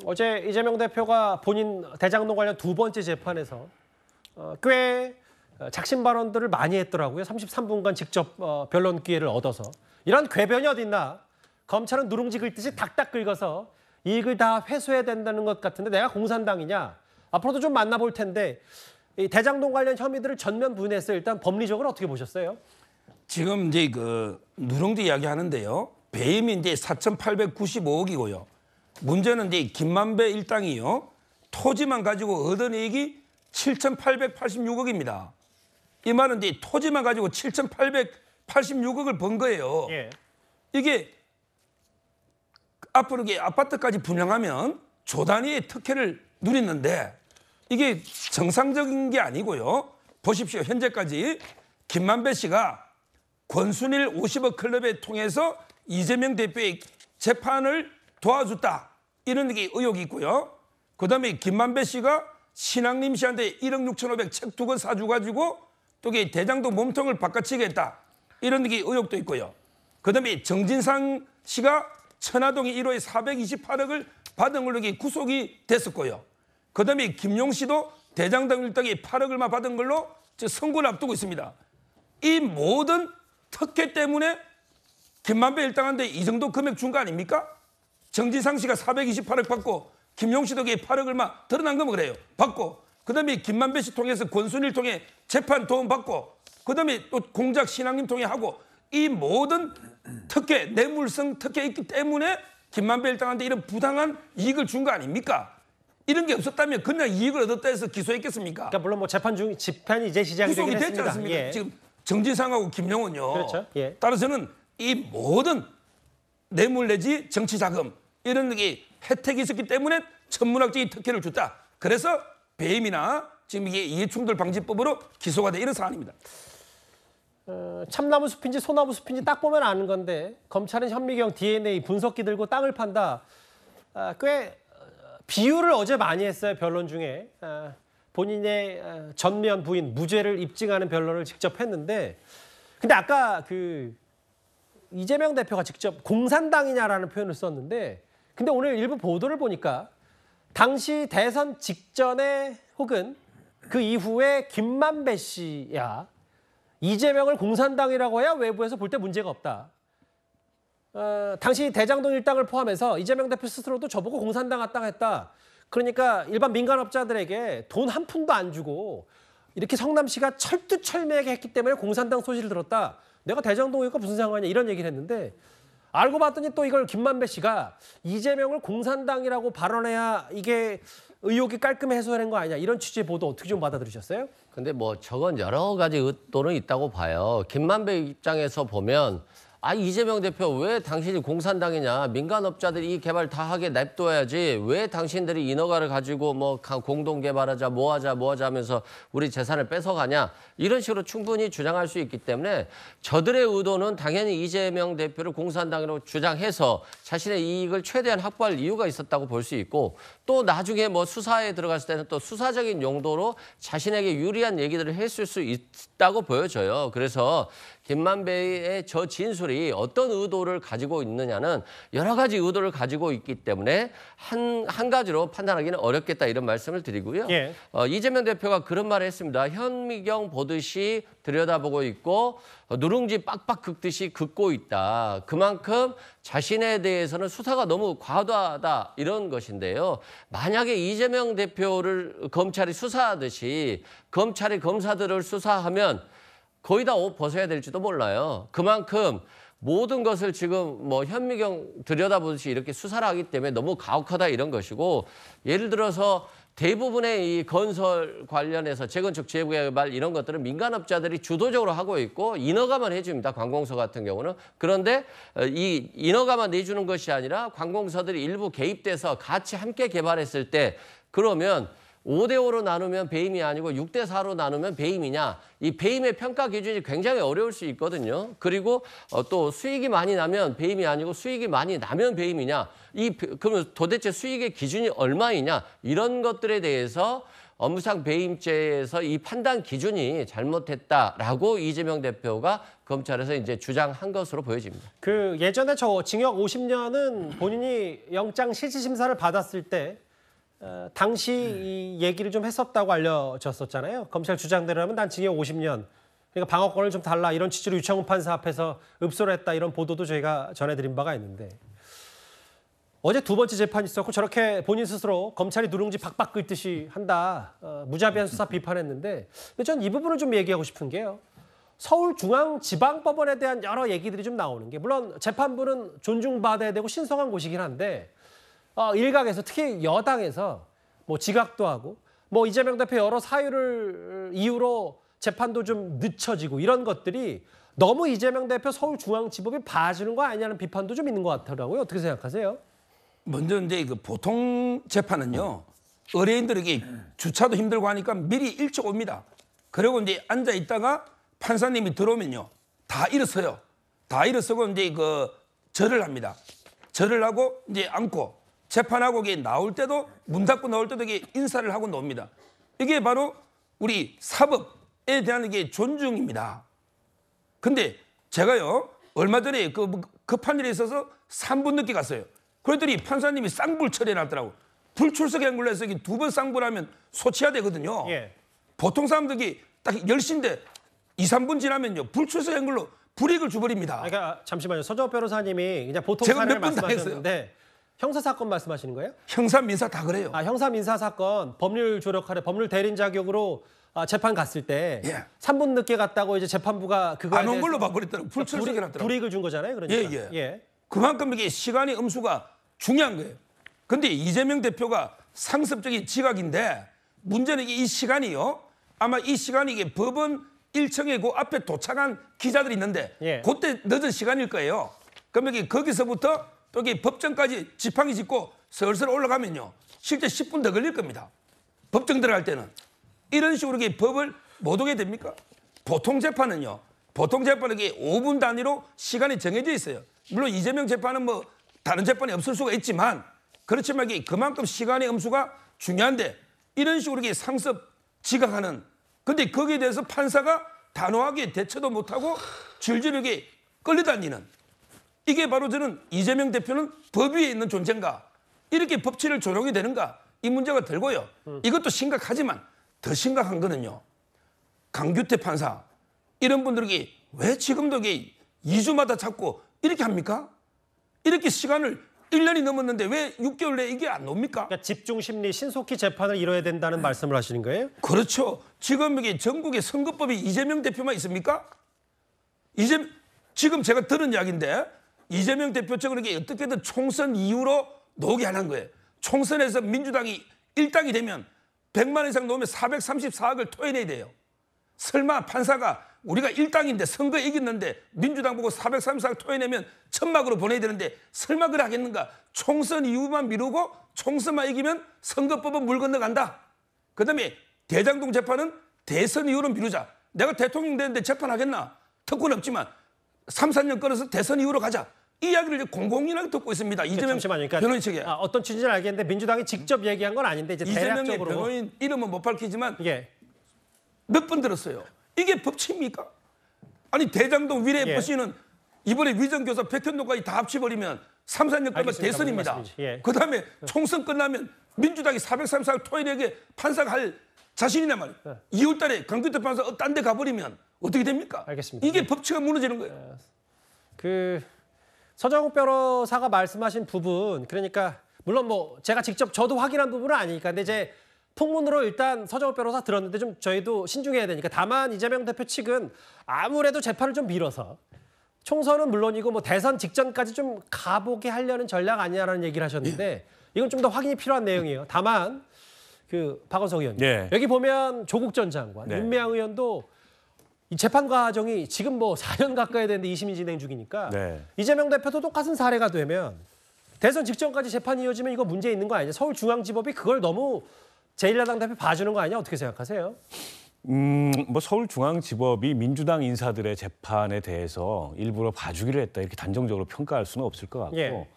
어제 이재명 대표가 본인 대장동 관련 두 번째 재판에서 꽤 작심 발언들을 많이 했더라고요. 33분간 직접 변론 기회를 얻어서. 이런 궤변이 어딨나. 검찰은 누룽지 긁듯이 닥닥 긁어서 이익을 다 회수해야 된다는 것 같은데 내가 공산당이냐. 앞으로도 좀 만나볼 텐데 이 대장동 관련 혐의들을 전면 부인했어요. 일단 법리적으로 어떻게 보셨어요? 지금 이제 그 누룽지 이야기하는데요. 배임이 이제 4,895억이고요. 문제는 이제 김만배 일당이요. 토지만 가지고 얻은 이익이 7,886억입니다. 이 말은 이제 토지만 가지고 7,886억을 번 거예요. 예. 이게 앞으로 이게 아파트까지 분양하면 조 단위의 특혜를 누리는데 이게 정상적인 게 아니고요. 보십시오. 현재까지 김만배 씨가 권순일 50억 클럽에 통해서 이재명 대표의 재판을 도와줬다. 이런 게 의혹이 있고요. 그다음에 김만배 씨가 신앙림 씨한테 1억 6,500 책 2권 사줘가지고 또 이게 대장동 몸통을 바꿔치게 했다. 이런 게 의혹도 있고요. 그다음에 정진상 씨가 천화동의 1호에 428억을 받은 걸로 구속이 됐었고요. 그다음에 김용 씨도 대장동 일당이 8억을만 받은 걸로 선고를 앞두고 있습니다. 이 모든 특혜 때문에 김만배 일당한테 이 정도 금액 준 거 아닙니까? 정진상 씨가 428억 받고 김용 씨도 8억을 막 드러난 거면 그래요. 받고 그다음에 김만배 씨 통해서 권순일 통해 재판 도움 받고 그다음에 또 공작 신앙님 통해 하고 이 모든 특혜 뇌물성 특혜 있기 때문에 김만배 일당한테 이런 부당한 이익을 준 거 아닙니까? 이런 게 없었다면 그냥 이익을 얻었다 해서 기소했겠습니까? 그러니까 물론 뭐 재판이 이제 시작이 되긴 구속이 됐지 했습니다. 않습니까? 예. 지금 정진상하고 김용은요. 그렇죠. 예. 따라서는 이 모든 뇌물 내지 정치 자금 이런 게 혜택이 있었기 때문에 천문학적인 특혜를 줬다. 그래서 배임이나 지금 이게 이해충돌 방지법으로 기소가 돼 이런 사안입니다. 참나무 숲인지 소나무 숲인지 딱 보면 아는 건데 검찰은 현미경 DNA 분석기 들고 땅을 판다. 꽤 비유를 어제 많이 했어요. 변론 중에. 본인의 전면 부인 무죄를 입증하는 변론을 직접 했는데 근데 아까 그 이재명 대표가 직접 공산당이냐라는 표현을 썼는데 근데 오늘 일부 보도를 보니까 당시 대선 직전에 혹은 그 이후에 김만배 씨야 이재명을 공산당이라고 해야 외부에서 볼 때 문제가 없다. 당시 대장동 일당을 포함해서 이재명 대표 스스로도 저보고 공산당 왔다 했다. 그러니까 일반 민간업자들에게 돈 한 푼도 안 주고 이렇게 성남시가 철두철미하게 했기 때문에 공산당 소식을 들었다. 내가 대장동이니까 무슨 상관이냐 이런 얘기를 했는데 알고 봤더니 또 이걸 김만배 씨가 이재명을 공산당이라고 발언해야 이게 의혹이 깔끔히 해소되는 거 아니냐 이런 취지의 보도 어떻게 좀 받아들이셨어요? 근데 뭐 저건 여러 가지 의도는 있다고 봐요. 김만배 입장에서 보면 이재명 대표 왜 당신이 공산당이냐. 민간업자들이 이 개발 다 하게 냅둬야지. 왜 당신들이 인허가를 가지고 뭐 공동 개발하자 뭐 하자 하면서 우리 재산을 뺏어가냐. 이런 식으로 충분히 주장할 수 있기 때문에 저들의 의도는 당연히 이재명 대표를 공산당으로 주장해서 자신의 이익을 최대한 확보할 이유가 있었다고 볼 수 있고 또 나중에 뭐 수사에 들어갔을 때는 또 수사적인 용도로 자신에게 유리한 얘기들을 했을 수 있다고 보여져요. 그래서 김만배의 저 진술이 어떤 의도를 가지고 있느냐는 여러 가지 의도를 가지고 있기 때문에 한 가지로 판단하기는 어렵겠다 이런 말씀을 드리고요. 예. 이재명 대표가 그런 말을 했습니다. 현미경 보듯이 들여다보고 있고 누룽지 빡빡 긁듯이 긁고 있다. 그만큼 자신에 대해서는 수사가 너무 과도하다 이런 것인데요. 만약에 이재명 대표를 검찰이 수사하듯이 검찰이 검사들을 수사하면 거의 다 옷 벗어야 될지도 몰라요. 그만큼 모든 것을 지금 뭐 현미경 들여다보듯이 이렇게 수사를 하기 때문에 너무 가혹하다 이런 것이고 예를 들어서 대부분의 이 건설 관련해서 재건축 재개발 이런 것들은 민간업자들이 주도적으로 하고 있고 인허가만 해줍니다. 관공서 같은 경우는. 그런데 이 인허가만 내주는 것이 아니라 관공서들이 일부 개입돼서 같이 함께 개발했을 때 그러면 5대5로 나누면 배임이 아니고 6대4로 나누면 배임이냐. 이 배임의 평가 기준이 굉장히 어려울 수 있거든요. 그리고 또 수익이 많이 나면 배임이 아니고 수익이 많이 나면 배임이냐. 그러면 도대체 수익의 기준이 얼마이냐. 이런 것들에 대해서 업무상 배임죄에서 이 판단 기준이 잘못했다라고 이재명 대표가 검찰에서 이제 주장한 것으로 보여집니다. 그 예전에 저 징역 50년은 본인이 영장 실질심사를 받았을 때 당시 이 얘기를 좀 했었다고 알려졌었잖아요. 검찰 주장대로라면 난 징역 50년. 그러니까 방어권을 좀 달라 이런 취지로 유창훈 판사 앞에서 읍소를 했다 이런 보도도 저희가 전해드린 바가 있는데 어제 두 번째 재판이 있었고 저렇게 본인 스스로 검찰이 누룽지 박박 긁듯이 한다. 무자비한 수사 비판했는데 근데 전 이 부분을 좀 얘기하고 싶은 게요. 서울중앙지방법원에 대한 여러 얘기들이 좀 나오는 게 물론 재판부는 존중받아야 되고 신성한 곳이긴 한데 일각에서 특히 여당에서 뭐 지각도 하고 뭐 이재명 대표 여러 사유를 이유로 재판도 좀 늦춰지고 이런 것들이 너무 이재명 대표 서울중앙지법이 봐주는 거 아니냐는 비판도 좀 있는 것 같더라고요. 어떻게 생각하세요? 먼저 이제 그 보통 재판은요 의뢰인들에게 주차도 힘들고 하니까 미리 일찍 옵니다. 그리고 이제 앉아 있다가 판사님이 들어오면요 다 일어서요. 다 일어서고 이제 그 절을 합니다. 절을 하고 이제 앉고 재판하고 나올 때도 문 닫고 나올 때도 이게 인사를 하고 나옵니다. 이게 바로 우리 사법에 대한 이게 존중입니다. 근데 제가요 얼마 전에 그 급한 일이 있어서 3분 늦게 갔어요. 그랬더니 판사님이 쌍불 처리해놨더라고. 불출석 행위로 해서 2번 쌍불하면 소치해야 되거든요. 예. 보통 사람들이 딱 10시인데 2, 3분 지나면요 불출석 행위로 불이익을 줘버립니다. 그러니까 잠시만요. 서정호 변호사님이 그냥 보통 제가 사례를 몇 번 말씀하셨는데 형사사건 말씀하시는 거예요? 형사 민사 다 그래요. 형사 민사 사건 법률 조력하래 법률 대리인 자격으로 재판 갔을 때 3분 늦게 갔다고 이제 재판부가 그거에 안 온 대해서 걸로 봐버렸더라고. 불출석해놨더라고. 불이익을 준 거잖아요. 그러니까. 예. 그만큼 이게 시간의 음수가 중요한 거예요. 근데 이재명 대표가 상습적인 지각인데 문제는 이 시간이요. 아마 이 시간이 이게 법원 1층에 그 앞에 도착한 기자들이 있는데 그때 늦은 시간일 거예요. 그러면 이게 거기서부터 또 이게 법정까지 지팡이 짚고 슬슬 올라가면요. 실제 10분 더 걸릴 겁니다. 법정 들어갈 때는. 이런 식으로 이게 법을 못 오게 됩니까? 보통 재판은요. 보통 재판은 이게 5분 단위로 시간이 정해져 있어요. 물론 이재명 재판은 뭐 다른 재판이 없을 수가 있지만 그렇지만 이게 그만큼 시간의 음수가 중요한데 이런 식으로 이게 상습 지각하는 근데 거기에 대해서 판사가 단호하게 대처도 못하고 줄줄 이렇게 끌려다니는 이게 바로 저는 이재명 대표는 법 위에 있는 존재인가 이렇게 법치를 조롱이 되는가 이 문제가 들고요. 이것도 심각하지만 더 심각한 거는요. 강규태 판사 이런 분들에게 왜 지금도 이게 2주마다 자꾸 이렇게 합니까? 이렇게 시간을 1년이 넘었는데 왜 6개월 내에 이게 안 옵니까? 그러니까 집중심리 신속히 재판을 이뤄야 된다는 말씀을 하시는 거예요? 그렇죠. 지금 이게 전국의 선거법이 이재명 대표만 있습니까? 지금 제가 들은 이야기인데 이재명 대표 측은 어떻게든 총선 이후로 나오게 하는 거예요. 총선에서 민주당이 1당이 되면 100만 원 이상 놓으면 434억을 토해내야 돼요. 설마 판사가 우리가 1당인데 선거 이겼는데 민주당 보고 434억 토해내면 천막으로 보내야 되는데 설마 그걸 하겠는가? 총선 이후만 미루고 총선만 이기면 선거법은 물 건너간다. 그다음에 대장동 재판은 대선 이후로 미루자. 내가 대통령 되는데 재판하겠나? 특권 없지만 3, 4년 끌어서 대선 이후로 가자. 이 이야기를 이제 공공연하게 듣고 있습니다. 이재명 변호인 측에. 어떤 취지는 알겠는데 민주당이 직접 얘기한 건 아닌데 이제 이재명의 대략적으로. 변호인 이름은 못 밝히지만 예. 몇 번 들었어요. 이게 법치입니까? 아니 대장동 위례 버시는 이번에 위정교사 백현동까지 다 합쳐버리면 3, 4년 끌면 대선입니다. 그다음에 총선 끝나면 민주당이 434억 토해내게 판사가 할 자신이란 말이에요. 2월 달에 강규태 판사 딴 데 가버리면 어떻게 됩니까? 알겠습니다. 이게 법치가 무너지는 거예요. 서정욱 변호사가 말씀하신 부분, 그러니까 물론 뭐 제가 직접 저도 확인한 부분은 아니니까, 근데 이제 풍문으로 일단 서정욱 변호사 들었는데 좀 저희도 신중해야 되니까, 다만 이재명 대표 측은 아무래도 재판을 좀 미뤄서 총선은 물론이고 뭐 대선 직전까지 좀 가보게 하려는 전략 아니냐라는 얘기를 하셨는데 이건 좀 더 확인이 필요한 내용이에요. 다만 박원석 의원님, 여기 보면 조국 전 장관, 윤미향 의원도 이 재판 과정이 지금 뭐 4년 가까이 됐는데 2심이 진행 중이니까 이재명 대표도 똑같은 사례가 되면 대선 직전까지 재판이 이어지면 이거 문제 있는 거 아니냐. 서울중앙지법이 그걸 너무 제1야당 대표 봐주는 거 아니냐. 어떻게 생각하세요? 뭐 서울중앙지법이 민주당 인사들의 재판에 대해서 일부러 봐주기를 했다 이렇게 단정적으로 평가할 수는 없을 것 같고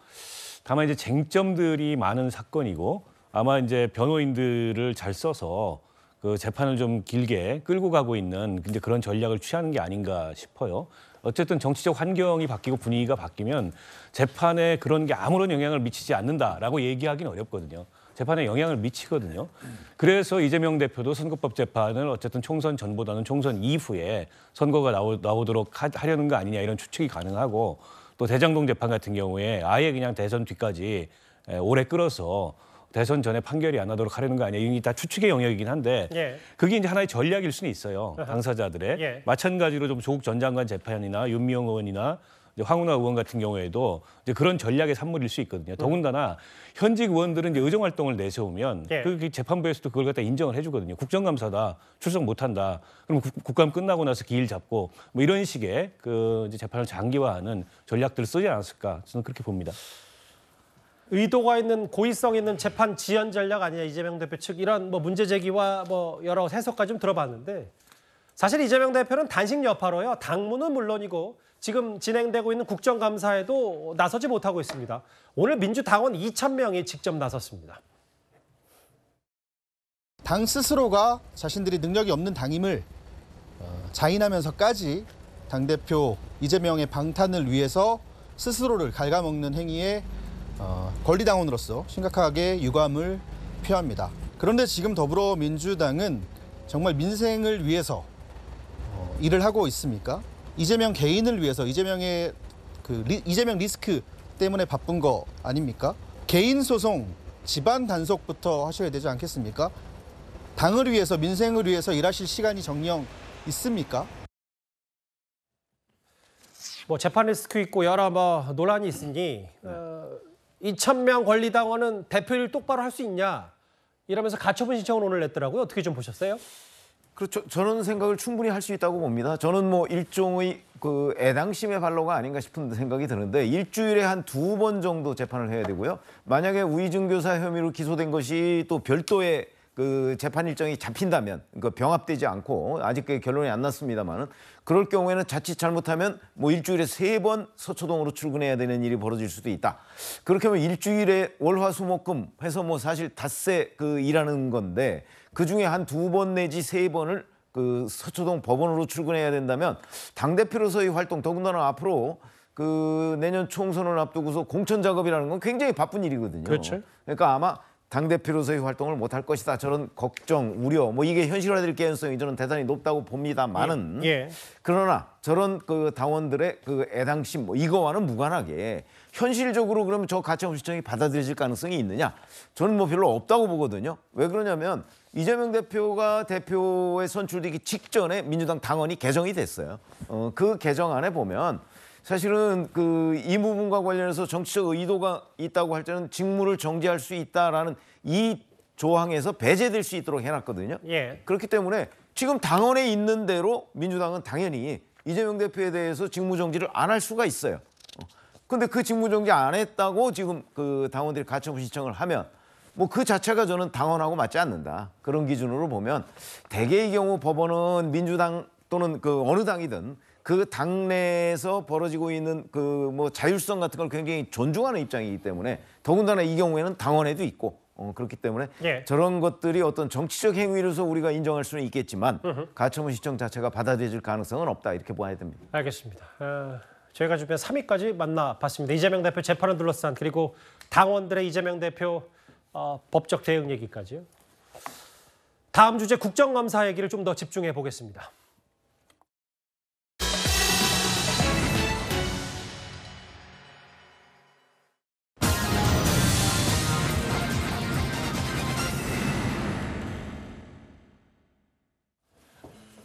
다만 이제 쟁점들이 많은 사건이고 아마 이제 변호인들을 잘 써서 그 재판을 좀 길게 끌고 가고 있는 이제 그런 전략을 취하는 게 아닌가 싶어요. 어쨌든 정치적 환경이 바뀌고 분위기가 바뀌면 재판에 그런 게 아무런 영향을 미치지 않는다라고 얘기하기는 어렵거든요. 재판에 영향을 미치거든요. 그래서 이재명 대표도 선거법 재판을 어쨌든 총선 전보다는 총선 이후에 선거가 나오도록 하려는 거 아니냐 이런 추측이 가능하고 또 대장동 재판 같은 경우에 아예 그냥 대선 뒤까지 오래 끌어서 대선 전에 판결이 안 나도록 하려는 거 아니야. 이게 다 추측의 영역이긴 한데 그게 이제 하나의 전략일 수는 있어요. 당사자들의. 마찬가지로 좀 조국 전 장관 재판이나 윤미향 의원이나 이제 황운하 의원 같은 경우에도 이제 그런 전략의 산물일 수 있거든요. 더군다나 현직 의원들은 이제 의정 활동을 내세우면 그 재판부에서도 그걸 갖다 인정을 해주거든요. 국정감사다, 출석 못한다. 그럼 국감 끝나고 나서 기일 잡고 뭐 이런 식의 그 이제 재판을 장기화하는 전략들을 쓰지 않았을까 저는 그렇게 봅니다. 의도가 있는 고의성 있는 재판 지연 전략 아니냐 이재명 대표 측 이런 뭐 문제 제기와 뭐 여러 해석까지 좀 들어봤는데 사실 이재명 대표는 단식 여파로요. 당무는 물론이고 지금 진행되고 있는 국정감사에도 나서지 못하고 있습니다. 오늘 민주당원 2,000명이 직접 나섰습니다. 당 스스로가 자신들이 능력이 없는 당임을 자인하면서까지 당대표 이재명의 방탄을 위해서 스스로를 갉아먹는 행위에 권리당원으로서 심각하게 유감을 표합니다. 그런데 지금 더불어민주당은 정말 민생을 위해서 일을 하고 있습니까? 이재명 개인을 위해서 이재명의 이재명 리스크 때문에 바쁜 거 아닙니까? 개인 소송, 집안 단속부터 하셔야 되지 않겠습니까? 당을 위해서 민생을 위해서 일하실 시간이 정녕 있습니까? 뭐 재판 리스크 있고 여러 뭐 논란이 있으니 2,000명 권리당원은 대표를 똑바로 할 수 있냐 이러면서 가처분 신청을 오늘 냈더라고요. 어떻게 좀 보셨어요? 그렇죠. 저는 생각을 충분히 할 수 있다고 봅니다. 저는 뭐 일종의 그 애당심의 발로가 아닌가 싶은 생각이 드는데 일주일에 한 2번 정도 재판을 해야 되고요. 만약에 위증교사 혐의로 기소된 것이 또 별도의 그 재판 일정이 잡힌다면, 그러니까 병합되지 않고 아직 결론이 안 났습니다만은 그럴 경우에는 자칫 잘못하면 뭐 일주일에 3번 서초동으로 출근해야 되는 일이 벌어질 수도 있다. 그렇게 하면 일주일에 월화수목금 해서 뭐 사실 닷새 그 일하는 건데 그 중에 한 2번 내지 3번을 그 서초동 법원으로 출근해야 된다면 당대표로서의 활동, 더군다나 앞으로 그 내년 총선을 앞두고서 공천 작업이라는 건 굉장히 바쁜 일이거든요. 그렇죠. 그러니까 아마 당대표로서의 활동을 못할 것이다. 저런 걱정, 우려, 뭐 이게 현실화될 가능성이 저는 대단히 높다고 봅니다만은 그러나 저런 그 당원들의 그 애당심 뭐 이거와는 무관하게 현실적으로 그러면 저 가처분 신청이 받아들여질 가능성이 있느냐? 저는 뭐 별로 없다고 보거든요. 왜 그러냐면 이재명 대표가 대표에 선출되기 직전에 민주당 당원이 개정이 됐어요. 그 개정안에 보면 사실은 이 부분과 관련해서 정치적 의도가 있다고 할 때는 직무를 정지할 수 있다라는 이 조항에서 배제될 수 있도록 해놨거든요. 예. 그렇기 때문에 지금 당원에 있는 대로 민주당은 당연히 이재명 대표에 대해서 직무 정지를 안 할 수가 있어요. 근데 그 직무 정지 안 했다고 지금 당원들이 가처분 신청을 하면 뭐 그 자체가 저는 당원하고 맞지 않는다. 그런 기준으로 보면 대개의 경우 법원은 민주당 또는 어느 당이든 그 당내에서 벌어지고 있는 뭐 자율성 같은 걸 굉장히 존중하는 입장이기 때문에 더군다나 이 경우에는 당원에도 있고 그렇기 때문에 저런 것들이 어떤 정치적 행위로서 우리가 인정할 수는 있겠지만 가처분 신청 자체가 받아들여질 가능성은 없다 이렇게 봐야 됩니다. 알겠습니다. 저희가 주변 3위까지 만나봤습니다. 이재명 대표 재판을 둘러싼 그리고 당원들의 이재명 대표 법적 대응 얘기까지요. 다음 주제 국정감사 얘기를 좀 더 집중해 보겠습니다.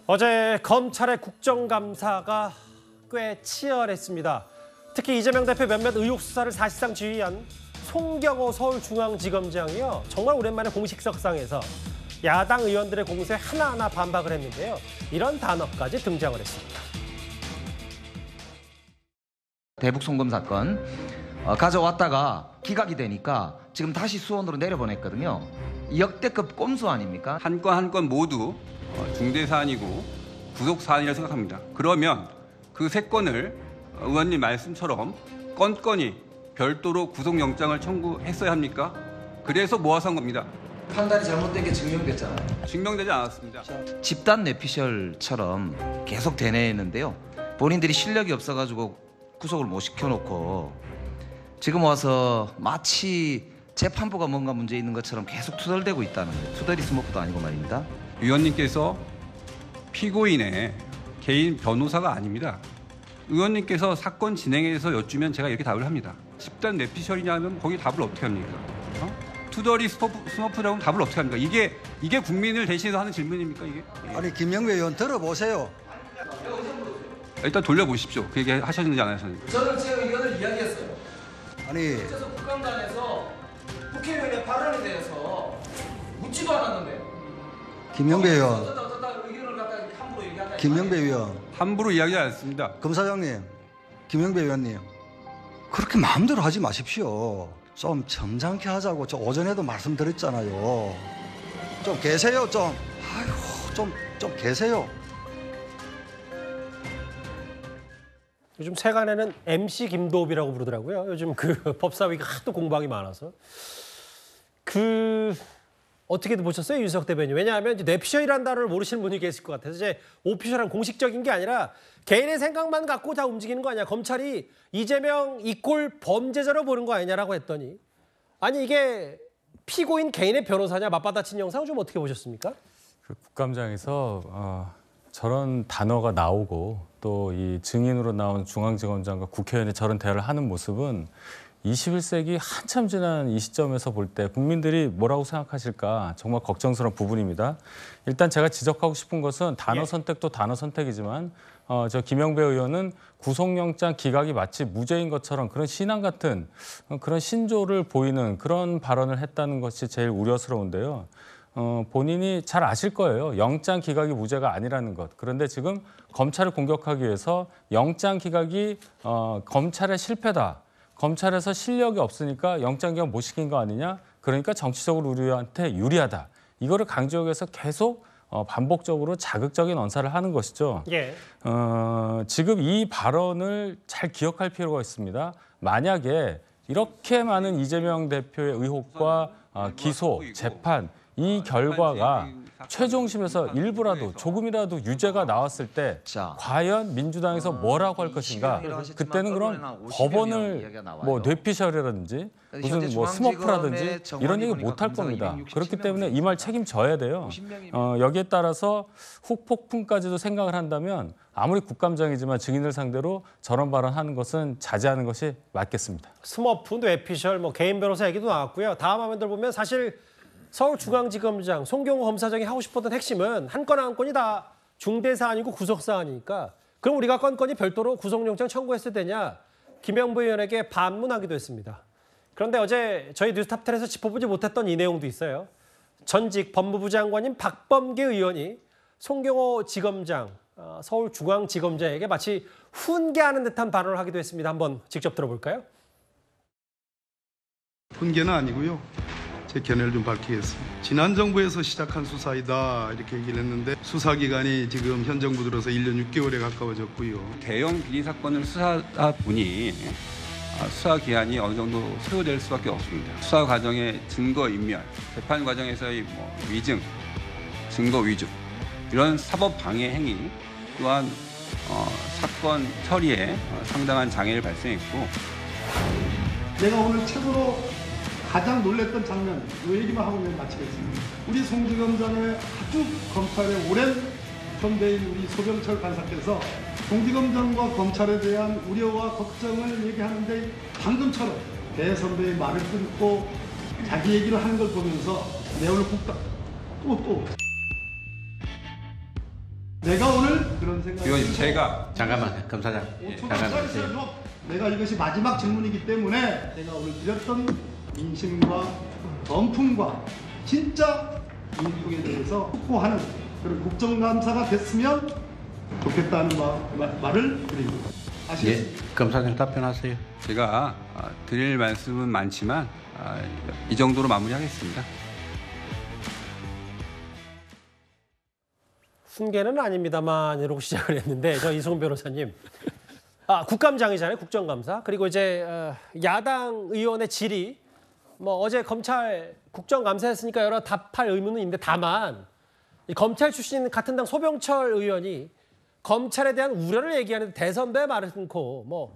어제 검찰의 국정감사가 꽤 치열했습니다. 특히 이재명 대표 몇몇 의혹 수사를 사실상 지휘한 송경호 서울중앙지검장이요. 정말 오랜만에 공식 석상에서 야당 의원들의 공세에 하나하나 반박을 했는데요. 이런 단어까지 등장을 했습니다. 대북 송금 사건 가져왔다가 기각이 되니까 지금 다시 수원으로 내려보냈거든요. 역대급 꼼수 아닙니까? 한 건 한 건 모두 중대 사안이고 구속 사안이라고 생각합니다. 그러면 그 세 건을 의원님 말씀처럼 건건이 별도로 구속영장을 청구했어야 합니까? 그래서 모아서 한 겁니다. 판단이 잘못된 게 증명됐잖아요. 증명되지 않았습니다. 집단 뇌피셜처럼 계속 되뇌했는데요. 본인들이 실력이 없어가지고 구속을 못 시켜놓고 지금 와서 마치 재판부가 뭔가 문제 있는 것처럼 계속 투덜대고 있다는 거예요. 투덜이 스모크도 아니고 말입니다. 위원님께서 피고인의 개인 변호사가 아닙니다. 의원님께서 사건 진행에서 여쭈면 제가 이렇게 답을 합니다. 집단 뇌피셜이냐면 거기 답을 어떻게 합니까? 투덜이 스머프라고 하면 답을 어떻게 합니까? 이게 국민을 대신해서 하는 질문입니까 이게? 아니 김영배 의원 들어보세요. 일단 돌려보십시오. 그 얘기 하셨는지 안 하셨는지. 저는 제 의견을 이야기했어요. 아니 그래서 국감단에서 국회의원의 발언에 대해서 묻지도 않았는데. 김영배 의원. 의견을 갖다 함부로 얘기한다. 김영배 의원. 함부로 이야기하지 않습니다. 검사장님, 김영배 의원님. 그렇게 마음대로 하지 마십시오. 좀 점잖게 하자고 저 오전에도 말씀드렸잖아요. 좀 계세요 좀. 아이고 좀 계세요. 요즘 세간에는 MC 김도읍이라고 부르더라고요. 요즘 법사위가 하도 공방이 많아서. 어떻게든 보셨어요, 윤석 대변인? 왜냐하면 이제 뇌피셜이라는 단어를 모르시는 분이 계실 것 같아서 이제 오피셜한 공식적인 게 아니라 개인의 생각만 갖고 다 움직이는 거 아니야. 검찰이 이재명 이꼴 범죄자로 보는 거 아니냐라고 했더니 아니 이게 피고인 개인의 변호사냐 맞받아친 영상 좀 어떻게 보셨습니까? 국감장에서 저런 단어가 나오고 또 이 증인으로 나온 중앙지검장과 국회의원이 저런 대화를 하는 모습은 21세기 한참 지난 이 시점에서 볼 때 국민들이 뭐라고 생각하실까 정말 걱정스러운 부분입니다. 일단 제가 지적하고 싶은 것은 단어 선택도 단어 선택이지만 저 김영배 의원은 구속영장 기각이 마치 무죄인 것처럼 그런 신앙 같은 그런 신조를 보이는 그런 발언을 했다는 것이 제일 우려스러운데요. 본인이 잘 아실 거예요. 영장 기각이 무죄가 아니라는 것. 그런데 지금 검찰을 공격하기 위해서 영장 기각이 검찰의 실패다. 검찰에서 실력이 없으니까 영장 기각 못 시킨 거 아니냐? 그러니까 정치적으로 우리한테 유리하다. 이거를 강조하기 위해서 계속 반복적으로 자극적인 언사를 하는 것이죠. 예. 지금 이 발언을 잘 기억할 필요가 있습니다. 만약에 이렇게 많은 이재명 대표의 의혹과 기소, 재판 이 결과가 최종심에서 일부라도 조금이라도 유죄가 나왔을 때 과연 민주당에서 뭐라고 할 것인가? 그때는 그럼 법원을 뭐 뇌피셜이라든지 무슨 뭐 스머프라든지 이런 얘기 못 할 겁니다. 그렇기 때문에 이 말 책임져야 돼요. 여기에 따라서 후폭풍까지도 생각을 한다면 아무리 국감장이지만 증인을 상대로 저런 발언하는 것은 자제하는 것이 맞겠습니다. 스머프, 뇌피셜, 뭐 개인 변호사 얘기도 나왔고요. 다음 화면들 보면 사실 서울중앙지검장 송경호 검사장이 하고 싶었던 핵심은 한 건 한 건이 다 중대 사안이고 구속 사안이니까 그럼 우리가 건건이 별도로 구속영장 청구했을 때냐? 김영부 의원에게 반문하기도 했습니다. 그런데 어제 저희 뉴스탑10에서 짚어보지 못했던 이 내용도 있어요. 전직 법무부 장관인 박범계 의원이 송경호 지검장, 서울중앙지검장에게 마치 훈계하는 듯한 발언을 하기도 했습니다. 한번 직접 들어볼까요? 훈계는 아니고요. 제 견해를 좀 밝히겠습니다. 지난 정부에서 시작한 수사이다 이렇게 얘기를 했는데 수사기간이 지금 현 정부 들어서 1년 6개월에 가까워졌고요. 대형 비리 사건을 수사하다 보니 수사 기한이 어느 정도 소요될 수밖에 없습니다. 수사 과정의 증거 인멸, 재판 과정에서의 위증, 증거 위조 이런 사법 방해 행위 또한 사건 처리에 상당한 장애를 발생했고 내가 오늘 최고로 가장 놀랬던 장면 이 얘기만 하고 내가 마치겠습니다. 우리 송지검장의 아주 검찰의 오랜 선배인 우리 소병철 간사께서 송지검장과 검찰에 대한 우려와 걱정을 얘기하는데 방금처럼 대선배의 말을 끊고 자기 얘기를 하는 걸 보면서 내 오늘 또 내가 오늘 그런 생각을 의원님 제가 잠깐만 검사장 잠깐만 내가 이것이 마지막 질문이기 때문에 내가 오늘 드렸던 민심과 범풍과 진짜 민중에 대해서 확보하는 그런 국정감사가 됐으면 좋겠다는 말을 드립니다. 아시겠습니까? 예, 검사장 답변하세요. 제가 드릴 말씀은 많지만 이 정도로 마무리하겠습니다. 훈계는 아닙니다만 이러고 시작을 했는데 저 이승훈 변호사님. 국감장이잖아요. 국정감사. 그리고 이제 야당 의원의 질의 어제 검찰 국정감사했으니까 여러 답할 의무는 있는데 다만 이 검찰 출신 같은 당 소병철 의원이 검찰에 대한 우려를 얘기하는데 대선배 말을 끊고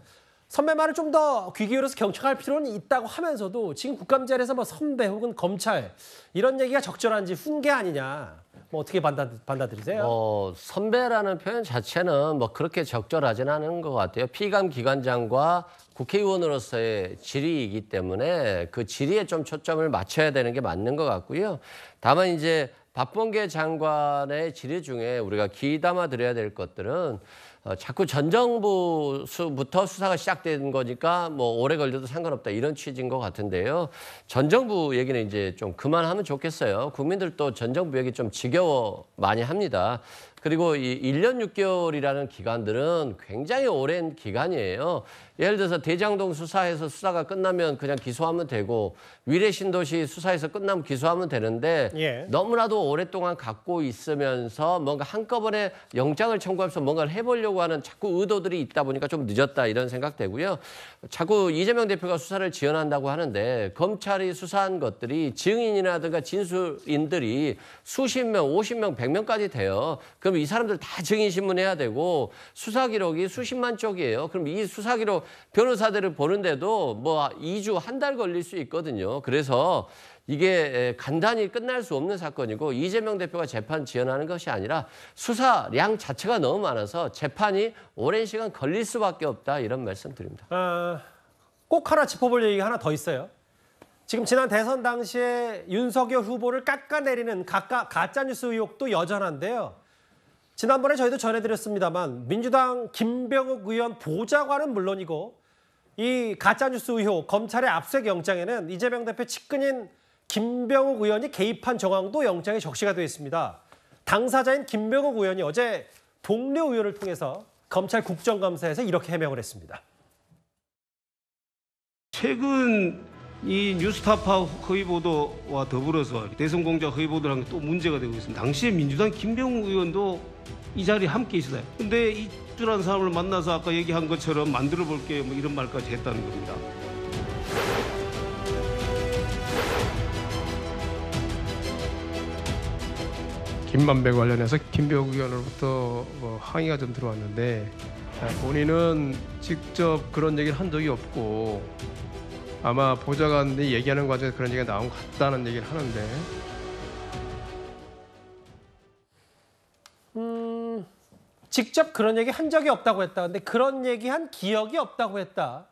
선배 말을 좀 더 귀 기울여서 경청할 필요는 있다고 하면서도 지금 국감자리에서 선배 혹은 검찰 이런 얘기가 적절한지 훈계 아니냐. 어떻게 받아들이세요? 선배라는 표현 자체는 그렇게 적절하진 않은 것 같아요. 피감 기관장과 국회의원으로서의 질의이기 때문에 그 질의에 좀 초점을 맞춰야 되는 게 맞는 것 같고요. 다만 이제 박범계 장관의 질의 중에 우리가 귀담아 드려야 될 것들은 자꾸 전 정부부터 수사가 시작된 거니까 오래 걸려도 상관없다 이런 취지인 것 같은데요. 전 정부 얘기는 이제 좀 그만하면 좋겠어요. 국민들도 전 정부 얘기 좀 지겨워 많이 합니다. 그리고 이 1년 6개월이라는 기간들은 굉장히 오랜 기간이에요. 예를 들어서 대장동 수사에서 수사가 끝나면 그냥 기소하면 되고 위례신도시 수사에서 끝나면 기소하면 되는데 너무나도 오랫동안 갖고 있으면서 뭔가 한꺼번에 영장을 청구하면서 뭔가를 해보려고 하는 자꾸 의도들이 있다 보니까 좀 늦었다 이런 생각되고요. 자꾸 이재명 대표가 수사를 지연한다고 하는데 검찰이 수사한 것들이 증인이라든가 진술인들이 수십 명, 50명, 100명까지 돼요. 그럼 이 사람들 다 증인 신문해야 되고 수사 기록이 수십만 쪽이에요. 그럼 이 수사 기록 변호사들을 보는데도 2주, 한 달 걸릴 수 있거든요. 그래서 이게 간단히 끝날 수 없는 사건이고 이재명 대표가 재판 지연하는 것이 아니라 수사량 자체가 너무 많아서 재판이 오랜 시간 걸릴 수밖에 없다 이런 말씀 드립니다. 꼭 하나 짚어볼 얘기가 하나 더 있어요. 지금 지난 대선 당시에 윤석열 후보를 깎아내리는 가짜뉴스 의혹도 여전한데요. 지난번에 저희도 전해드렸습니다만 민주당 김병욱 의원 보좌관은 물론이고 이 가짜뉴스 의혹 검찰의 압수수색 영장에는 이재명 대표 측근인 김병욱 의원이 개입한 정황도 영장에 적시가 되어 있습니다. 당사자인 김병욱 의원이 어제 동료 의원을 통해서 검찰 국정감사에서 이렇게 해명을 했습니다. 최근 이 뉴스타파 허위 보도와 더불어서 대선 공작 허위 보도라는 게 또 문제가 되고 있습니다. 당시에 민주당 김병욱 의원도 이 자리에 함께 있어요. 근데 이주라는 사람을 만나서 아까 얘기한 것처럼 만들어 볼게 이런 말까지 했다는 겁니다. 김만배 관련해서 김병욱 의원으로부터 항의가 좀 들어왔는데 본인은 직접 그런 얘기를 한 적이 없고 아마 보좌관이 얘기하는 과정에서 그런 얘기가 나온 것 같다는 얘기를 하는데 직접 그런 얘기 한 적이 없다고 했다. 근데 그런 얘기 한 기억이 없다고 했다.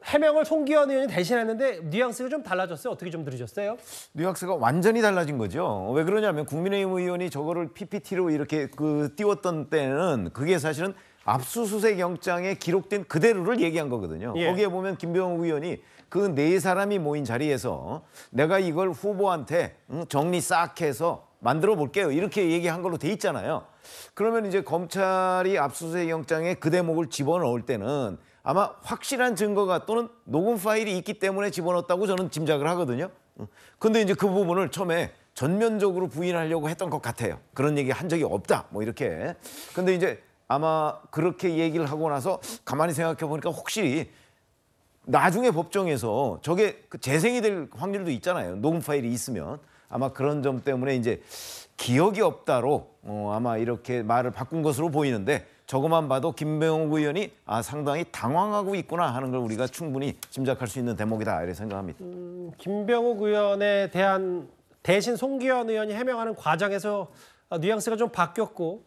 해명을 송기현 의원이 대신했는데 뉘앙스가 좀 달라졌어요. 어떻게 좀 들으셨어요? 뉘앙스가 완전히 달라진 거죠. 왜 그러냐면 국민의힘 의원이 저거를 PPT로 이렇게 띄웠던 때는 그게 사실은 압수수색 영장에 기록된 그대로를 얘기한 거거든요. 예. 거기에 보면 김병욱 의원이 그 4사람이 모인 자리에서 내가 이걸 후보한테 정리 싹 해서 만들어 볼게요. 이렇게 얘기한 걸로 돼 있잖아요. 그러면 이제 검찰이 압수수색 영장에 그 대목을 집어넣을 때는 아마 확실한 증거가 또는 녹음 파일이 있기 때문에 집어넣었다고 저는 짐작을 하거든요. 근데 이제 그 부분을 처음에 전면적으로 부인하려고 했던 것 같아요. 그런 얘기 한 적이 없다. 뭐 이렇게. 근데 이제 아마 그렇게 얘기를 하고 나서 가만히 생각해 보니까 혹시 나중에 법정에서 저게 재생이 될 확률도 있잖아요. 녹음 파일이 있으면. 아마 그런 점 때문에 이제 기억이 없다로 아마 이렇게 말을 바꾼 것으로 보이는데 저것만 봐도 김병욱 의원이 상당히 당황하고 있구나 하는 걸 우리가 충분히 짐작할 수 있는 대목이다 이렇게 생각합니다. 김병욱 의원에 대한 대신 송기현 의원이 해명하는 과정에서 뉘앙스가 좀 바뀌었고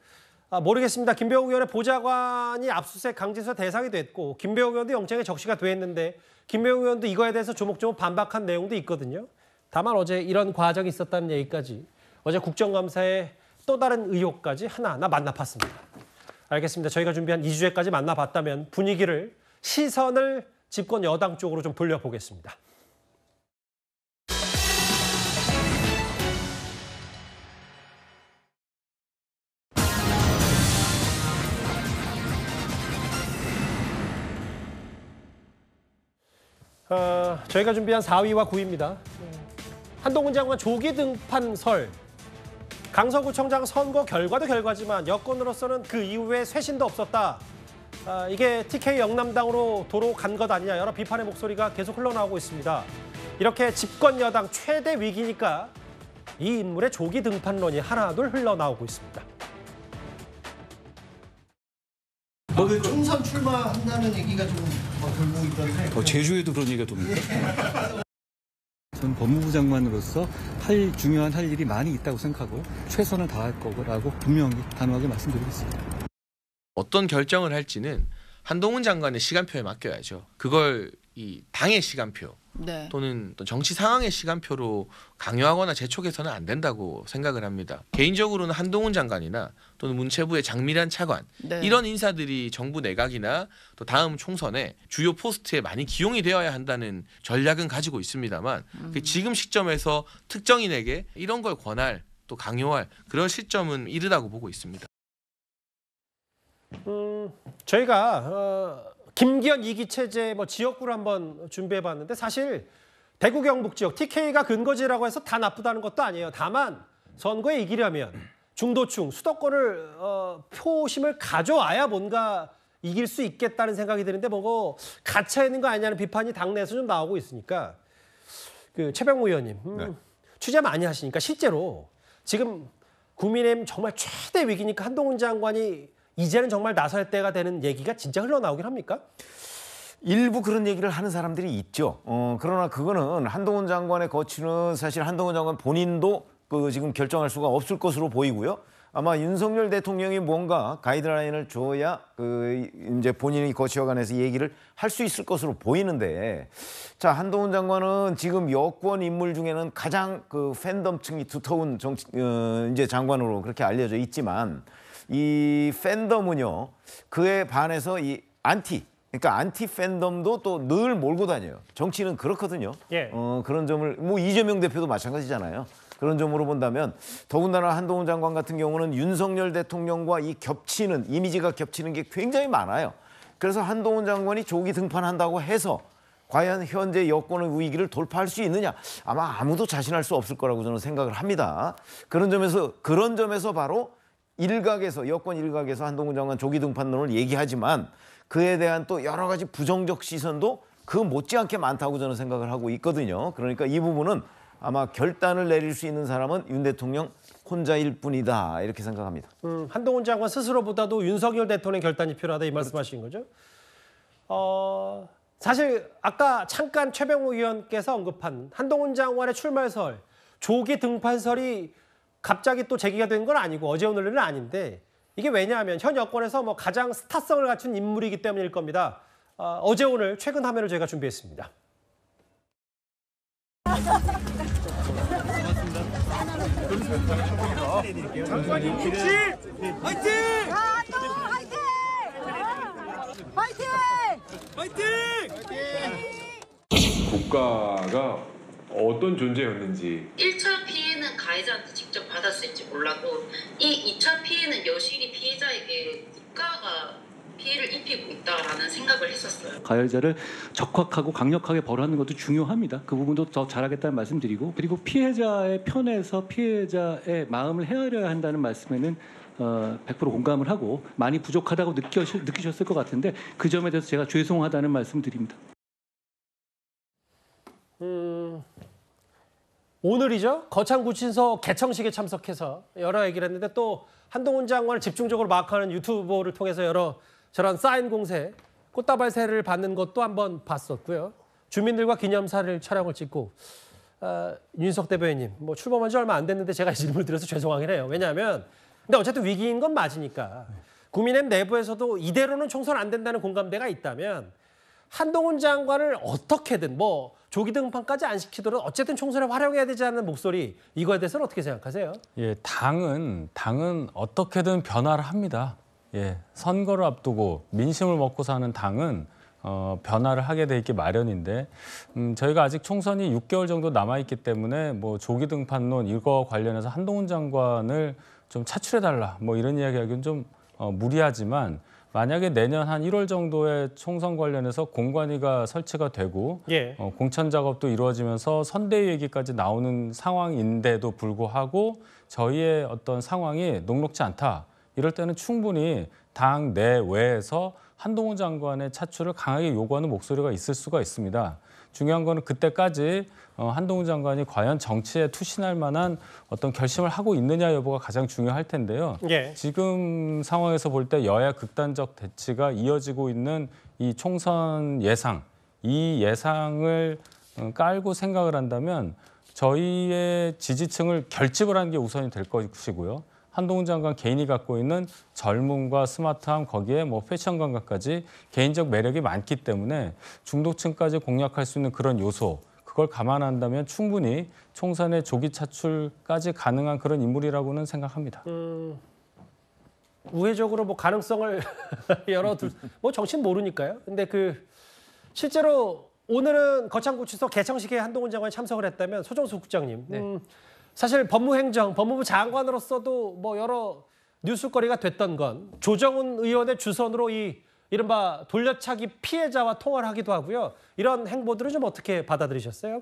모르겠습니다. 김병욱 의원의 보좌관이 압수수색 강제수사 대상이 됐고 김병욱 의원도 영장에 적시가 됐는데 김병욱 의원도 이거에 대해서 조목조목 반박한 내용도 있거든요. 다만 어제 이런 과정이 있었다는 얘기까지 어제 국정감사에 또 다른 의혹까지 하나하나 만나봤습니다. 알겠습니다. 저희가 준비한 2주제까지 만나봤다면 분위기를 시선을 집권 여당 쪽으로 좀 돌려보겠습니다. 저희가 준비한 4위와 9위입니다. 한동훈 장관 조기 등판설. 강서구청장 선거 결과도 결과지만 여권으로서는 그 이후에 쇄신도 없었다. 이게 TK 영남당으로 도로 간 것 아니냐 여러 비판의 목소리가 계속 흘러나오고 있습니다. 이렇게 집권 여당 최대 위기니까 이 인물의 조기 등판론이 하나둘 흘러나오고 있습니다. 그 총선 출마한다는 얘기가 좀 돌고 있던데. 제주에도 그런 얘기가 돕니다. 전 법무부 장관으로서 중요한 할 일이 많이 있다고 생각하고 최선을 다할 거라고 분명히 단호하게 말씀드리겠습니다. 어떤 결정을 할지는 한동훈 장관의 시간표에 맡겨야죠. 그걸 이 당의 시간표 네. 또는 또 정치 상황의 시간표로 강요하거나 재촉해서는 안 된다고 생각을 합니다. 개인적으로는 한동훈 장관이나 또는 문체부의 장미란 차관 네. 이런 인사들이 정부 내각이나 또 다음 총선에 주요 포스트에 많이 기용이 되어야 한다는 전략은 가지고 있습니다만 지금 시점에서 특정인에게 이런 걸 권할 또 강요할 그런 시점은 이르다고 보고 있습니다. 저희가 김기현 2기 체제 지역구를 한번 준비해봤는데 사실 대구 경북 지역 TK가 근거지라고 해서 다 나쁘다는 것도 아니에요. 다만 선거에 이기려면 중도층 수도권을 표심을 가져와야 뭔가 이길 수 있겠다는 생각이 드는데 뭐고 갇혀 있는 거 아니냐는 비판이 당내에서 좀 나오고 있으니까 최병무 의원님 취재 많이 하시니까 실제로 지금 국민의힘 정말 최대 위기니까 한동훈 장관이 이제는 정말 나설 때가 되는 얘기가 진짜 흘러나오긴 합니까? 일부 그런 얘기를 하는 사람들이 있죠. 그러나 그거는 한동훈 장관의 거취는 사실 한동훈 장관 본인도 지금 결정할 수가 없을 것으로 보이고요. 아마 윤석열 대통령이 뭔가 가이드라인을 줘야 이제 본인이 거취와 관해서 얘기를 할 수 있을 것으로 보이는데, 자, 한동훈 장관은 지금 여권 인물 중에는 가장 팬덤층이 두터운 이제 장관으로 그렇게 알려져 있지만. 이 팬덤은요, 그에 반해서 이 그러니까 안티 팬덤도 또 늘 몰고 다녀요. 정치는 그렇거든요. 예. 그런 점을 이재명 대표도 마찬가지잖아요. 그런 점으로 본다면 더군다나 한동훈 장관 같은 경우는 윤석열 대통령과 이 이미지가 겹치는 게 굉장히 많아요. 그래서 한동훈 장관이 조기 등판한다고 해서 과연 현재 여권의 위기를 돌파할 수 있느냐? 아마 아무도 자신할 수 없을 거라고 저는 생각을 합니다. 그런 점에서 바로 여권 일각에서 한동훈 장관 조기 등판론을 얘기하지만 그에 대한 또 여러 가지 부정적 시선도 그 못지않게 많다고 저는 생각을 하고 있거든요. 그러니까 이 부분은 아마 결단을 내릴 수 있는 사람은 윤 대통령 혼자일 뿐이다 이렇게 생각합니다. 한동훈 장관 스스로보다도 윤석열 대통령 결단이 필요하다 이 말씀하신 거죠? 사실 아까 잠깐 최병우 의원께서 언급한 한동훈 장관의 출마설, 조기 등판설이 갑자기 또 제기가 된 건 아니고 어제 오늘은 아닌데 이게 왜냐하면 현 여권에서 가장 스타성을 갖춘 인물이기 때문일 겁니다. 어제 오늘 최근 화면을 저희가 준비했습니다. 국가가 어떤 존재였는지 1차 피해는 가해자한테 직접 받았을지 몰라도 이 2차 피해는 여실히 피해자에게 국가가 피해를 입히고 있다라는 생각을 했었어요. 가해자를 적확하고 강력하게 벌하는 것도 중요합니다. 그 부분도 더 잘하겠다는 말씀드리고, 그리고 피해자의 편에서 피해자의 마음을 헤아려야 한다는 말씀에는 100% 공감을 하고 많이 부족하다고 느끼셨을 것 같은데 그 점에 대해서 제가 죄송하다는 말씀드립니다. 오늘이죠. 거창구치소 개청식에 참석해서 여러 얘기를 했는데 또 한동훈 장관을 집중적으로 마크하는 유튜브를 통해서 여러 저런 사인 공세, 꽃다발새를 받는 것도 한번 봤었고요. 주민들과 기념사를 촬영을 찍고 윤석 대변인님 뭐 출범한 지 얼마 안 됐는데 제가 질문을 드려서 죄송하긴 해요. 왜냐하면 근데 어쨌든 위기인 건 맞으니까 국민의힘 내부에서도 이대로는 총선 안 된다는 공감대가 있다면 한동훈 장관을 어떻게든 뭐 조기 등판까지 안 시키더라도 어쨌든 총선에 활용해야 되지 않는 목소리, 이거에 대해서는 어떻게 생각하세요? 예, 당은 어떻게든 변화를 합니다. 예, 선거를 앞두고 민심을 먹고 사는 당은 변화를 하게 돼 있기 마련인데 저희가 아직 총선이 6개월 정도 남아 있기 때문에 뭐 조기 등판론 이거 관련해서 한동훈 장관을 좀 차출해달라 뭐 이런 이야기하기는 좀 무리하지만. 만약에 내년 한 1월 정도에 총선 관련해서 공관위가 설치가 되고 공천 작업도 이루어지면서 선대위 얘기까지 나오는 상황인데도 불구하고 저희의 어떤 상황이 녹록지 않다. 이럴 때는 충분히 당 내외에서 한동훈 장관의 차출을 강하게 요구하는 목소리가 있을 수가 있습니다. 중요한 거는 그때까지 한동훈 장관이 과연 정치에 투신할 만한 어떤 결심을 하고 있느냐 여부가 가장 중요할 텐데요. 지금 상황에서 볼 때 여야 극단적 대치가 이어지고 있는 이 총선 예상, 이 예상을 깔고 생각을 한다면 저희의 지지층을 결집을 하는 게 우선이 될 것이고요. 한동훈 장관 개인이 갖고 있는 젊음과 스마트함, 거기에 뭐 패션 감각까지 개인적 매력이 많기 때문에 중도층까지 공략할 수 있는 그런 요소, 그걸 감안한다면 충분히 총선의 조기 차출까지 가능한 그런 인물이라고는 생각합니다. 우회적으로 뭐 가능성을 열어둘, 뭐 정치는 모르니까요. 근데 실제로 오늘은 거창구치소 개청식에 한동훈 장관이 참석을 했다면 소정수 국장님, 사실 법무부 장관으로서도 뭐 여러 뉴스거리가 됐던 건 조정훈 의원의 주선으로 이른바 돌려차기 피해자와 통화를 하기도 하고요. 이런 행보들을 좀 어떻게 받아들이셨어요?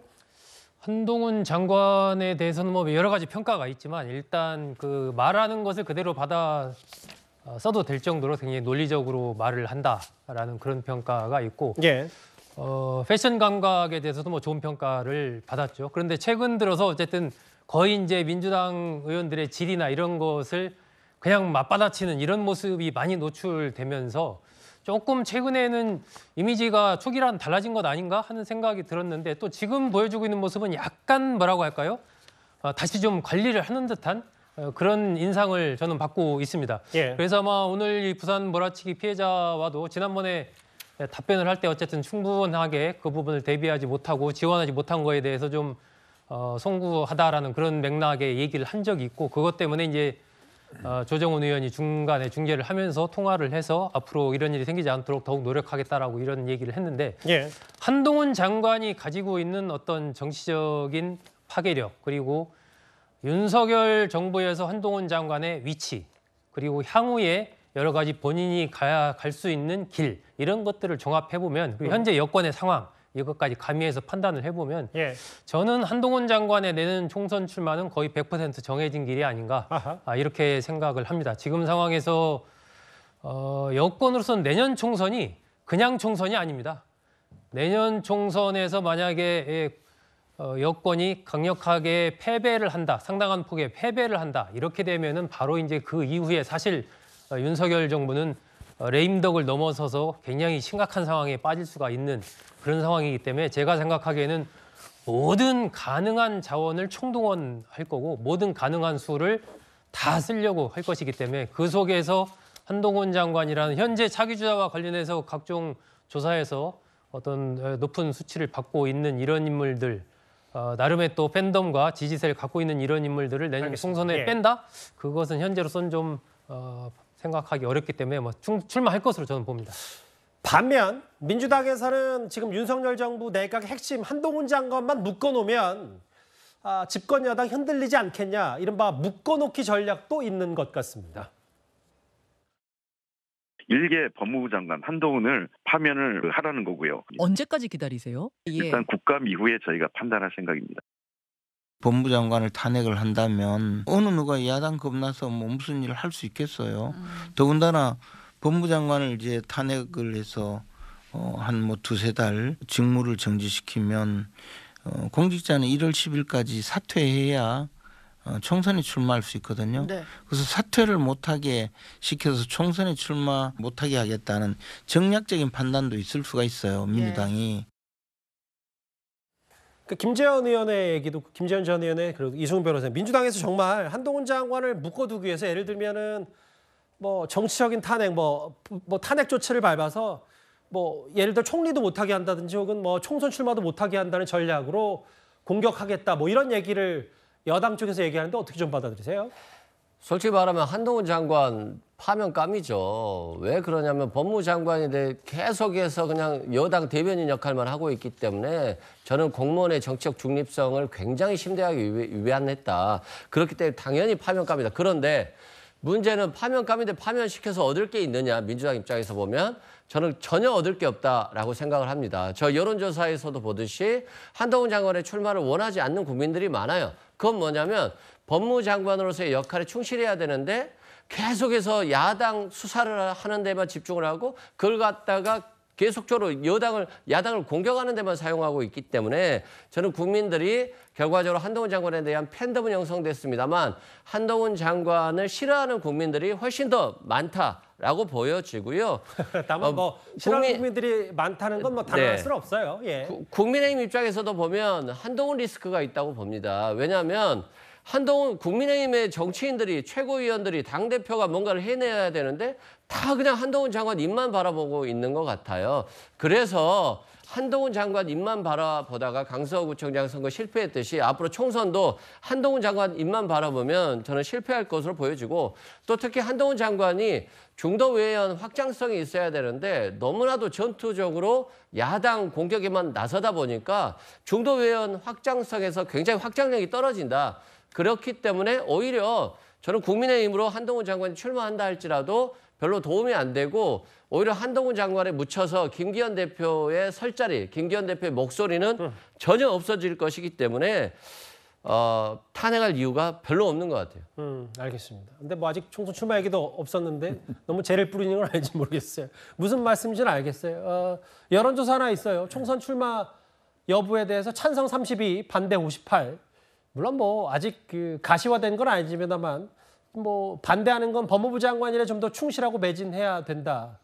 한동훈 장관에 대해서는 뭐 여러 가지 평가가 있지만 일단 그 말하는 것을 그대로 받아 써도 될 정도로 굉장히 논리적으로 말을 한다라는 그런 평가가 있고 패션 감각에 대해서도 뭐 좋은 평가를 받았죠. 그런데 최근 들어서 어쨌든 거의 이제 민주당 의원들의 질이나 이런 것을 그냥 맞받아치는 이런 모습이 많이 노출되면서 조금 최근에는 이미지가 초기랑 달라진 것 아닌가 하는 생각이 들었는데 또 지금 보여주고 있는 모습은 약간 뭐라고 할까요? 다시 좀 관리를 하는 듯한 그런 인상을 저는 받고 있습니다. 그래서 아마 오늘 이 부산 몰아치기 피해자와도 지난번에 답변을 할 때 어쨌든 충분하게 그 부분을 대비하지 못하고 지원하지 못한 거에 대해서 좀 송구하다라는 그런 맥락의 얘기를 한 적이 있고 그것 때문에 이제 조정훈 의원이 중간에 중재를 하면서 통화를 해서 앞으로 이런 일이 생기지 않도록 더욱 노력하겠다라고 이런 얘기를 했는데 한동훈 장관이 가지고 있는 어떤 정치적인 파괴력 그리고 윤석열 정부에서 한동훈 장관의 위치 그리고 향후에 여러 가지 본인이 갈 수 있는 길 이런 것들을 종합해보면 그리고 현재 여권의 상황 이것까지 가미해서 판단을 해보면 저는 한동훈 장관의 내년 총선 출마는 거의 100% 정해진 길이 아닌가 이렇게 생각을 합니다. 지금 상황에서 여권으로서는 내년 총선이 그냥 총선이 아닙니다. 내년 총선에서 만약에 여권이 강력하게 패배를 한다, 상당한 폭의 패배를 한다 이렇게 되면은 바로 이제 그 이후에 사실 윤석열 정부는 레임덕을 넘어서서 굉장히 심각한 상황에 빠질 수가 있는 그런 상황이기 때문에 제가 생각하기에는 모든 가능한 자원을 총동원할 거고 모든 가능한 수를 다 쓰려고 할 것이기 때문에 그 속에서 한동훈 장관이라는 현재 차기주자와 관련해서 각종 조사에서 어떤 높은 수치를 받고 있는 이런 인물들, 나름의 또 팬덤과 지지세를 갖고 있는 이런 인물들을 내년 총선에 예. 뺀다? 그것은 현재로서는 좀 생각하기 어렵기 때문에 뭐 출마할 것으로 저는 봅니다. 반면 민주당에서는 지금 윤석열 정부 내각의 핵심 한동훈 장관만 묶어놓으면 집권 여당 흔들리지 않겠냐, 이른바 묶어놓기 전략도 있는 것 같습니다. 일개 법무부 장관 한동훈을 파면을 하라는 거고요. 언제까지 기다리세요? 일단 국감 이후에 저희가 판단할 생각입니다. 법무부 장관을 탄핵을 한다면 어느 누가 야당 겁나서 뭐 무슨 일을 할 수 있겠어요. 더군다나 법무부 장관을 이제 탄핵을 해서 한 뭐 두세 달 직무를 정지시키면 공직자는 1월 10일까지 사퇴해야 총선에 출마할 수 있거든요. 네. 그래서 사퇴를 못하게 시켜서 총선에 출마 못하게 하겠다는 정략적인 판단도 있을 수가 있어요. 민주당이. 그 김재현 의원의 얘기도, 김재현 전 의원의 그리고 이승훈 변호사님, 민주당에서 정말 한동훈 장관을 묶어두기 위해서 예를 들면은 뭐 정치적인 탄핵, 뭐 탄핵 조치를 밟아서 뭐 예를 들어 총리도 못하게 한다든지 혹은 뭐 총선 출마도 못하게 한다는 전략으로 공격하겠다, 뭐 이런 얘기를 여당 쪽에서 얘기하는데 어떻게 좀 받아들이세요? 솔직히 말하면 한동훈 장관 파면감이죠. 왜 그러냐면 법무부 장관에 대해 계속해서 그냥 여당 대변인 역할만 하고 있기 때문에 저는 공무원의 정치적 중립성을 굉장히 심대하게 위반했다. 그렇기 때문에 당연히 파면감이다. 그런데 문제는 파면감인데 파면시켜서 얻을 게 있느냐, 민주당 입장에서 보면 저는 전혀 얻을 게 없다라고 생각을 합니다. 저 여론조사에서도 보듯이 한동훈 장관의 출마를 원하지 않는 국민들이 많아요. 그건 뭐냐면 법무부 장관으로서의 역할에 충실해야 되는데 계속해서 야당 수사를 하는 데만 집중을 하고 그걸 갖다가 계속적으로 야당을 공격하는 데만 사용하고 있기 때문에 저는 국민들이 결과적으로 한동훈 장관에 대한 팬덤은 형성됐습니다만 한동훈 장관을 싫어하는 국민들이 훨씬 더 많다라고 보여지고요. 다만 뭐 싫어하는 국민들이 많다는 건 뭐 단언할 수는 없어요. 예. 국민의힘 입장에서도 보면 한동훈 리스크가 있다고 봅니다. 왜냐하면 한동훈 국민의힘의 정치인들이, 최고위원들이, 당대표가 뭔가를 해내야 되는데 다 그냥 한동훈 장관 입만 바라보고 있는 것 같아요. 그래서 한동훈 장관 입만 바라보다가 강서구청장 선거 실패했듯이 앞으로 총선도 한동훈 장관 입만 바라보면 저는 실패할 것으로 보여지고, 또 특히 한동훈 장관이 중도 외연 확장성이 있어야 되는데 너무나도 전투적으로 야당 공격에만 나서다 보니까 중도 외연 확장성에서 굉장히 확장력이 떨어진다. 그렇기 때문에 오히려 저는 국민의힘으로 한동훈 장관이 출마한다 할지라도 별로 도움이 안 되고 오히려 한동훈 장관에 묻혀서 김기현 대표의 설자리, 김기현 대표의 목소리는 전혀 없어질 것이기 때문에 탄핵할 이유가 별로 없는 것 같아요. 알겠습니다. 근데 뭐 아직 총선 출마 얘기도 없었는데 너무 재를 뿌리는 건 아닌지 모르겠어요. 무슨 말씀인지는 알겠어요. 여론조사 하나 있어요. 총선 출마 여부에 대해서 찬성 32, 반대 58. 물론 뭐 아직 그 가시화된 건 아니지만다만 뭐 반대하는 건 법무부 장관이라 좀 더 충실하고 매진해야 된다.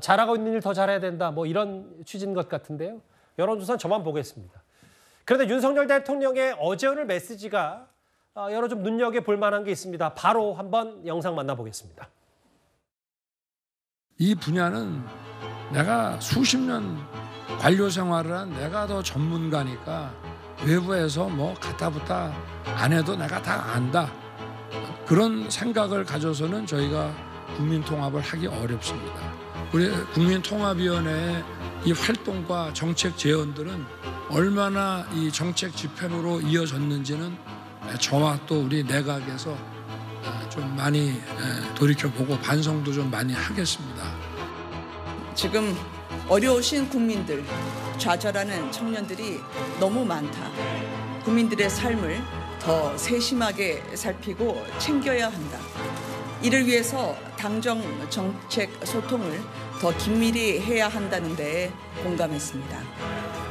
잘하고 있는 일 더 잘해야 된다. 뭐 이런 취지인 것 같은데요. 여론조사는 저만 보겠습니다. 그런데 윤석열 대통령의 어제 오늘 메시지가 여러 좀 눈여겨볼 만한 게 있습니다. 바로 한번 영상 만나보겠습니다. 이 분야는 내가 수십 년 관료 생활을 한 내가 더 전문가니까 외부에서 뭐 갖다붙다 안 해도 내가 다 안다. 그런 생각을 가져서는 저희가 국민통합을 하기 어렵습니다. 우리 국민통합위원회의 이 활동과 정책 제언들은 얼마나 이 정책 집행으로 이어졌는지는 저와 또 우리 내각에서 좀 많이 돌이켜보고 반성도 좀 많이 하겠습니다. 지금 어려우신 국민들, 좌절하는 청년들이 너무 많다. 국민들의 삶을 더 세심하게 살피고 챙겨야 한다. 이를 위해서 당정 정책 소통을 더 긴밀히 해야 한다는 데 공감했습니다.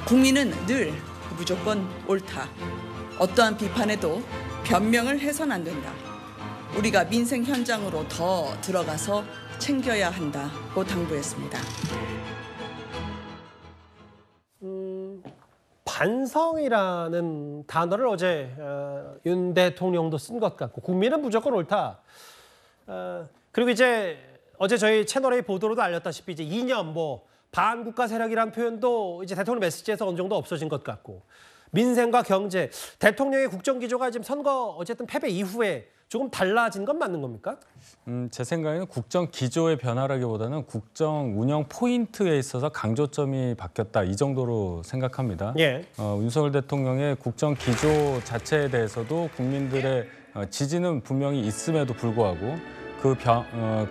국민은 늘 무조건 옳다. 어떠한 비판에도 변명을 해서는 안 된다. 우리가 민생 현장으로 더 들어가서 챙겨야 한다고 당부했습니다. 반성이라는 단어를 어제 윤 대통령도 쓴 것 같고 국민은 무조건 옳다. 그리고 이제 어제 저희 채널A 보도로도 알렸다시피 이제 이념 뭐 반국가 세력이란 표현도 이제 대통령 메시지에서 어느 정도 없어진 것 같고 민생과 경제, 대통령의 국정 기조가 지금 선거 어쨌든 패배 이후에 조금 달라진 건 맞는 겁니까? 제 생각에는 국정 기조의 변화라기보다는 국정 운영 포인트에 있어서 강조점이 바뀌었다 이 정도로 생각합니다. 예. 윤석열 대통령의 국정 기조 자체에 대해서도 국민들의 지지는 분명히 있음에도 불구하고 그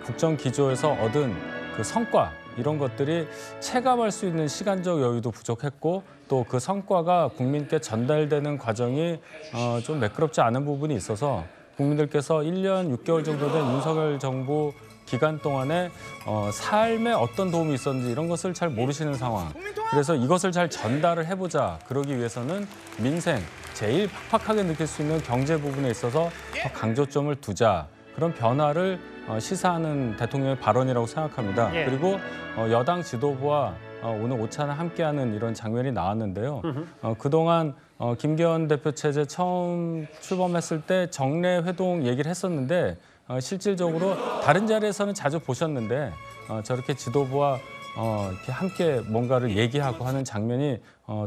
국정 기조에서 얻은 그 성과 이런 것들이 체감할 수 있는 시간적 여유도 부족했고 또 그 성과가 국민께 전달되는 과정이 좀 매끄럽지 않은 부분이 있어서 국민들께서 1년 6개월 정도 된 윤석열 정부 기간 동안에 삶에 어떤 도움이 있었는지 이런 것을 잘 모르시는 상황. 그래서 이것을 잘 전달을 해보자. 그러기 위해서는 민생, 제일 팍팍하게 느낄 수 있는 경제 부분에 있어서 더 강조점을 두자. 그런 변화를 시사하는 대통령의 발언이라고 생각합니다. 예. 그리고 여당 지도부와 오늘 오찬을 함께하는 이런 장면이 나왔는데요. 그동안 김기현 대표 체제 처음 출범했을 때 정례 회동 얘기를 했었는데 실질적으로 다른 자리에서는 자주 보셨는데 저렇게 지도부와 이렇게 함께 뭔가를 얘기하고 하는 장면이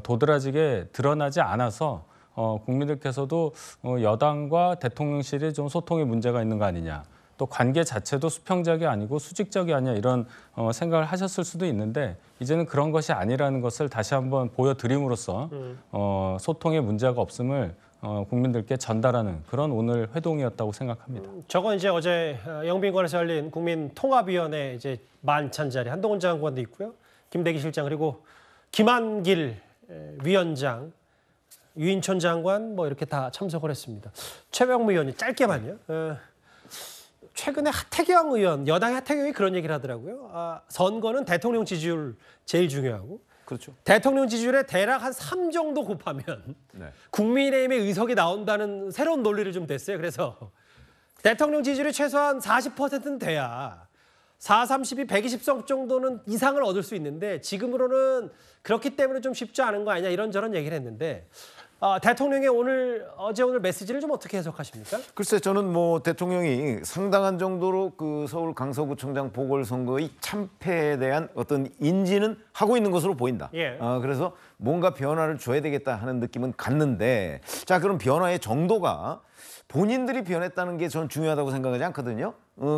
도드라지게 드러나지 않아서 국민들께서도 여당과 대통령실이 좀 소통에 문제가 있는 거 아니냐. 또 관계 자체도 수평적이 아니고 수직적이 아니냐 이런 생각을 하셨을 수도 있는데 이제는 그런 것이 아니라는 것을 다시 한번 보여드림으로써 소통에 문제가 없음을 국민들께 전달하는 그런 오늘 회동이었다고 생각합니다. 저건 이제 어제 영빈관에서 열린 국민통합위원회 이제 만찬 자리 한동훈 장관도 있고요. 김대기 실장 그리고 김한길 위원장, 유인천 장관 뭐 이렇게 다 참석을 했습니다. 최병무 의원이 짧게만요. 최근에 하태경 의원, 여당의 하태경 의원이 그런 얘기를 하더라고요. 선거는 대통령 지지율 제일 중요하고 그렇죠. 대통령 지지율에 대략 한 3 정도 곱하면 네. 국민의힘의 의석이 나온다는 새로운 논리를 좀 냈어요. 그래서 대통령 지지율이 최소한 40%는 돼야 4, 32, 120석 정도는 이상을 얻을 수 있는데 지금으로는 그렇기 때문에 좀 쉽지 않은 거 아니냐 이런저런 얘기를 했는데 대통령의 어제 오늘 메시지를 좀 어떻게 해석하십니까? 글쎄 저는 뭐 대통령이 상당한 정도로 그 서울 강서구청장 보궐선거의 참패에 대한 어떤 인지는 하고 있는 것으로 보인다. 예. 그래서 뭔가 변화를 줘야 되겠다 하는 느낌은 갔는데 자 그럼 변화의 정도가 본인들이 변했다는 게 저는 중요하다고 생각하지 않거든요.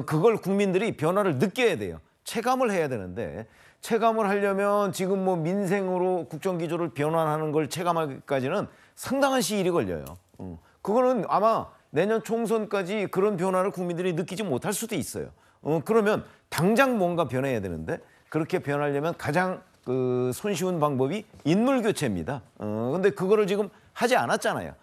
그걸 국민들이 변화를 느껴야 돼요. 체감을 해야 되는데 체감을 하려면 지금 뭐 민생으로 국정기조를 변환하는 걸 체감하기까지는 상당한 시일이 걸려요. 그거는 아마 내년 총선까지 그런 변화를 국민들이 느끼지 못할 수도 있어요. 그러면 당장 뭔가 변해야 되는데 그렇게 변하려면 가장 손쉬운 방법이 인물 교체입니다. 근데 그거를 지금 하지 않았잖아요.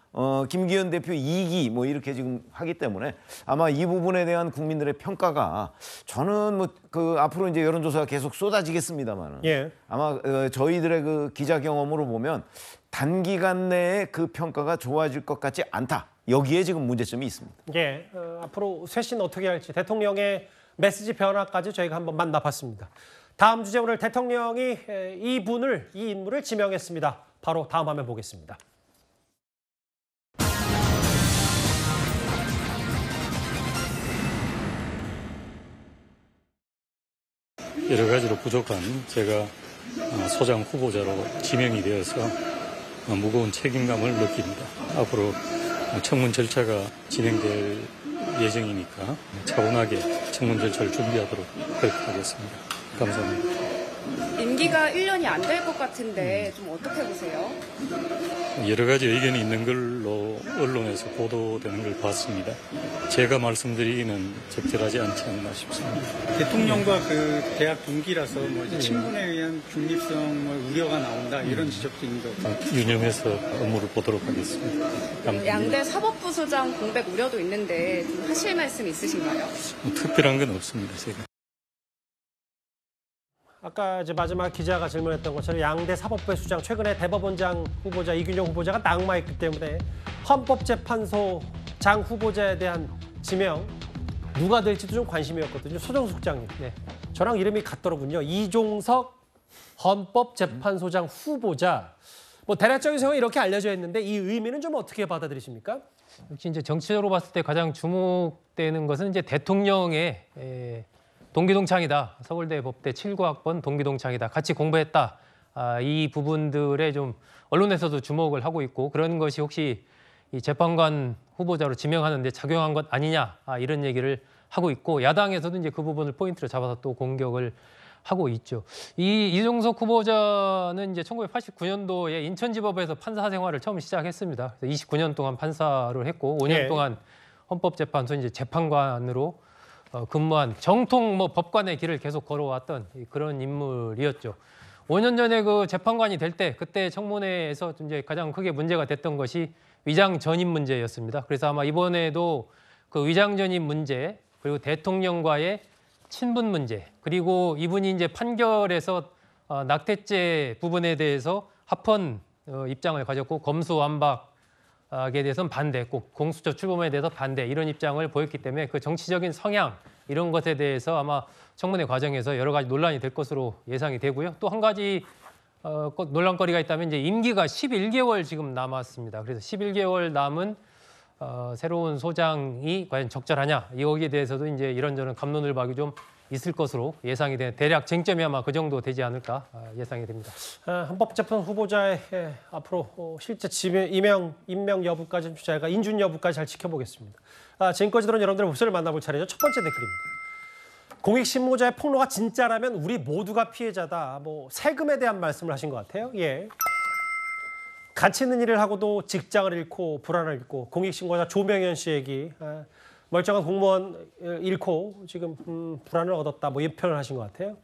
김기현 대표 2기 뭐 이렇게 지금 하기 때문에 아마 이 부분에 대한 국민들의 평가가 저는 뭐 앞으로 이제 여론조사가 계속 쏟아지겠습니다만 예. 아마 저희들의 그 기자 경험으로 보면 단기간 내에 그 평가가 좋아질 것 같지 않다. 여기에 지금 문제점이 있습니다. 예, 앞으로 쇄신 어떻게 할지 대통령의 메시지 변화까지 저희가 한번 만나봤습니다. 다음 주제 오늘 대통령이 이 인물을 지명했습니다. 바로 다음 화면 보겠습니다. 여러 가지로 부족한 제가 소장 후보자로 지명이 되어서 무거운 책임감을 느낍니다. 앞으로 청문 절차가 진행될 예정이니까 차분하게 청문 절차를 준비하도록 그렇게 하겠습니다. 감사합니다. 임기가 1년이 안 될 것 같은데 좀 어떻게 보세요? 여러 가지 의견이 있는 걸로 언론에서 보도되는 걸 봤습니다. 제가 말씀드리기는 적절하지 않지 않나 싶습니다. 대통령과 그 대학 동기라서 뭐 이제 친분에 의한 중립성을 우려가 나온다 이런 지적도 있는 것 같아요. 유념해서 업무를 보도록 하겠습니다. 감사합니다. 양대 사법부 소장 공백 우려도 있는데 좀 하실 말씀 있으신가요? 특별한 건 없습니다. 제가. 아까 이제 마지막 기자가 질문했던 것처럼 양대 사법부의 수장 최근에 대법원장 후보자 이균용 후보자가 낙마했기 때문에 헌법재판소장 후보자에 대한 지명 누가 될지도 좀 관심이었거든요. 소정숙 장님. 네. 저랑 이름이 같더라고요. 이종석 헌법재판소장 후보자. 뭐 대략적인 상황이 이렇게 알려져 있는데 이 의미는 좀 어떻게 받아들이십니까? 역시 이제 정치적으로 봤을 때 가장 주목되는 것은 이제 대통령의 동기동창이다. 서울대 법대 79학번 동기동창이다. 같이 공부했다. 이 부분들에 좀 언론에서도 주목을 하고 있고 그런 것이 혹시 이 재판관 후보자로 지명하는 데 작용한 것 아니냐 이런 얘기를 하고 있고 야당에서도 이제 그 부분을 포인트로 잡아서 또 공격을 하고 있죠. 이 이종석 후보자는 이제 1989년도에 인천지법에서 판사 생활을 처음 시작했습니다. 그래서 29년 동안 판사를 했고 5년 동안 헌법재판소 이제 재판관으로 근무한 정통 법관의 길을 계속 걸어왔던 그런 인물이었죠. 5년 전에 그 재판관이 될 때 그때 청문회에서 이제 가장 크게 문제가 됐던 것이 위장 전입 문제였습니다. 그래서 아마 이번에도 그 위장 전입 문제 그리고 대통령과의 친분 문제 그리고 이분이 이제 판결에서 낙태죄 부분에 대해서 합헌 입장을 가졌고 검수완박에 대해서는 반대, 꼭 공수처 출범에 대해서 반대 이런 입장을 보였기 때문에 그 정치적인 성향 이런 것에 대해서 아마 청문회 과정에서 여러 가지 논란이 될 것으로 예상이 되고요. 또 한 가지 논란거리가 있다면 이제 임기가 11개월 지금 남았습니다. 그래서 11개월 남은 새로운 소장이 과연 적절하냐 여기에 대해서도 이제 이런저런 감론을박이 좀 있을 것으로 예상이 되는 대략 쟁점이 아마 그 정도 되지 않을까 예상이 됩니다. 헌법재판 후보자의 앞으로 실제 임명 여부까지 저희가 인준 여부까지 잘 지켜보겠습니다. 지금까지 들은 여러분들의 목소리를 만나볼 차례죠. 첫 번째 댓글입니다. 공익신고자의 폭로가 진짜라면 우리 모두가 피해자다. 세금에 대한 말씀을 하신 것 같아요. 예. 가치 있는 일을 하고도 직장을 잃고 불안을 잃고 공익신고자 조명현 씨 얘기 멀쩡한 공무원 잃고 지금 불안을 얻었다 이 표현을 하신 것 같아요.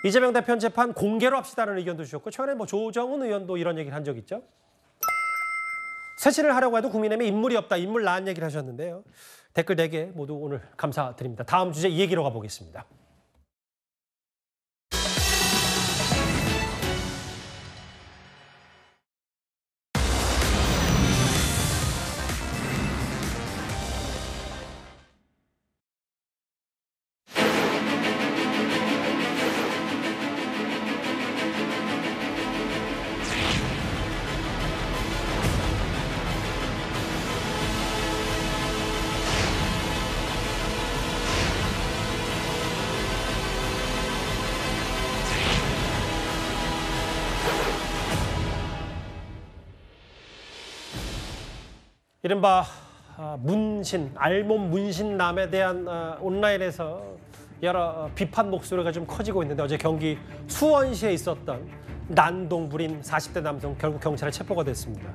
이재명 대표 재판 공개로 합시다라는 의견도 주셨고 최근에 조정훈 의원도 이런 얘기를 한 적 있죠. 쇄신을 하려고 해도 국민의힘에 인물이 없다. 인물 나은 얘기를 하셨는데요. 댓글 4개 모두 오늘 감사드립니다. 다음 주제 이 얘기로 가보겠습니다. 이른바 문신, 알몸 문신남에 대한 온라인에서 여러 비판 목소리가 좀 커지고 있는데 어제 경기 수원시에 있었던 난동 부린 40대 남성 결국 경찰에 체포가 됐습니다.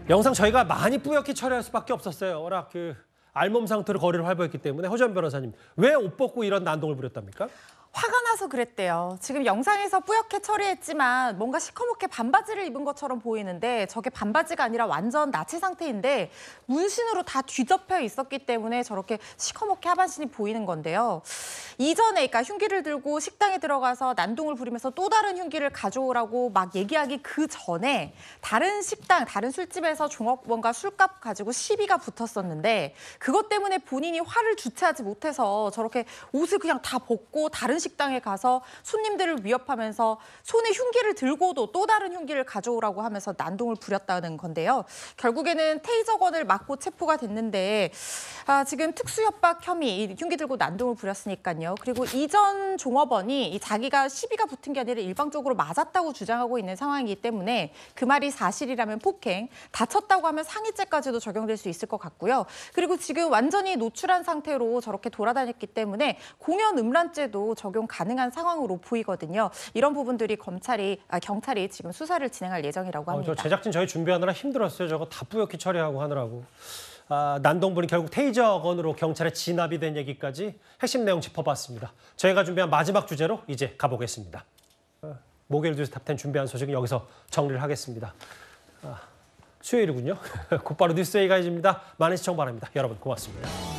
영상 저희가 많이 뿌옇게 처리할 수밖에 없었어요. 워낙 그 알몸 상태로 거리를 활보했기 때문에. 허전 변호사님, 왜 옷 벗고 이런 난동을 부렸답니까? 화가 나서 그랬대요. 지금 영상에서 뿌옇게 처리했지만 뭔가 시커멓게 반바지를 입은 것처럼 보이는데 저게 반바지가 아니라 완전 나치 상태인데 문신으로 다 뒤덮여 있었기 때문에 저렇게 시커멓게 하반신이 보이는 건데요. 이전에 그러니까 흉기를 들고 식당에 들어가서 난동을 부리면서 또 다른 흉기를 가져오라고 막 얘기하기 그 전에 다른 식당, 다른 술집에서 종업원과 술값 가지고 시비가 붙었었는데 그것 때문에 본인이 화를 주체하지 못해서 저렇게 옷을 그냥 다 벗고 다른 식당에 가서 손님들을 위협하면서 손에 흉기를 들고도 또 다른 흉기를 가져오라고 하면서 난동을 부렸다는 건데요. 결국에는 테이저건을 맞고 체포가 됐는데 지금 특수협박 혐의, 흉기 들고 난동을 부렸으니까요. 그리고 이전 종업원이 자기가 시비가 붙은 게 아니라 일방적으로 맞았다고 주장하고 있는 상황이기 때문에 그 말이 사실이라면 폭행, 다쳤다고 하면 상해죄까지도 적용될 수 있을 것 같고요. 그리고 지금 완전히 노출한 상태로 저렇게 돌아다녔기 때문에 공연 음란죄도 적용 가능한 상황으로 보이거든요. 이런 부분들이 경찰이 지금 수사를 진행할 예정이라고 합니다. 저 제작진 저희 준비하느라 힘들었어요. 저거 다 뿌옇게 처리하고 하느라고. 난동분이 결국 테이저건으로 경찰에 진압이 된 얘기까지 핵심 내용 짚어봤습니다. 저희가 준비한 마지막 주제로 이제 가보겠습니다. 목요일 뉴스 탑10 준비한 소식은 여기서 정리를 하겠습니다. 수요일이군요. 곧바로 뉴스에이 가이즈입니다. 많은 시청 바랍니다. 여러분 고맙습니다.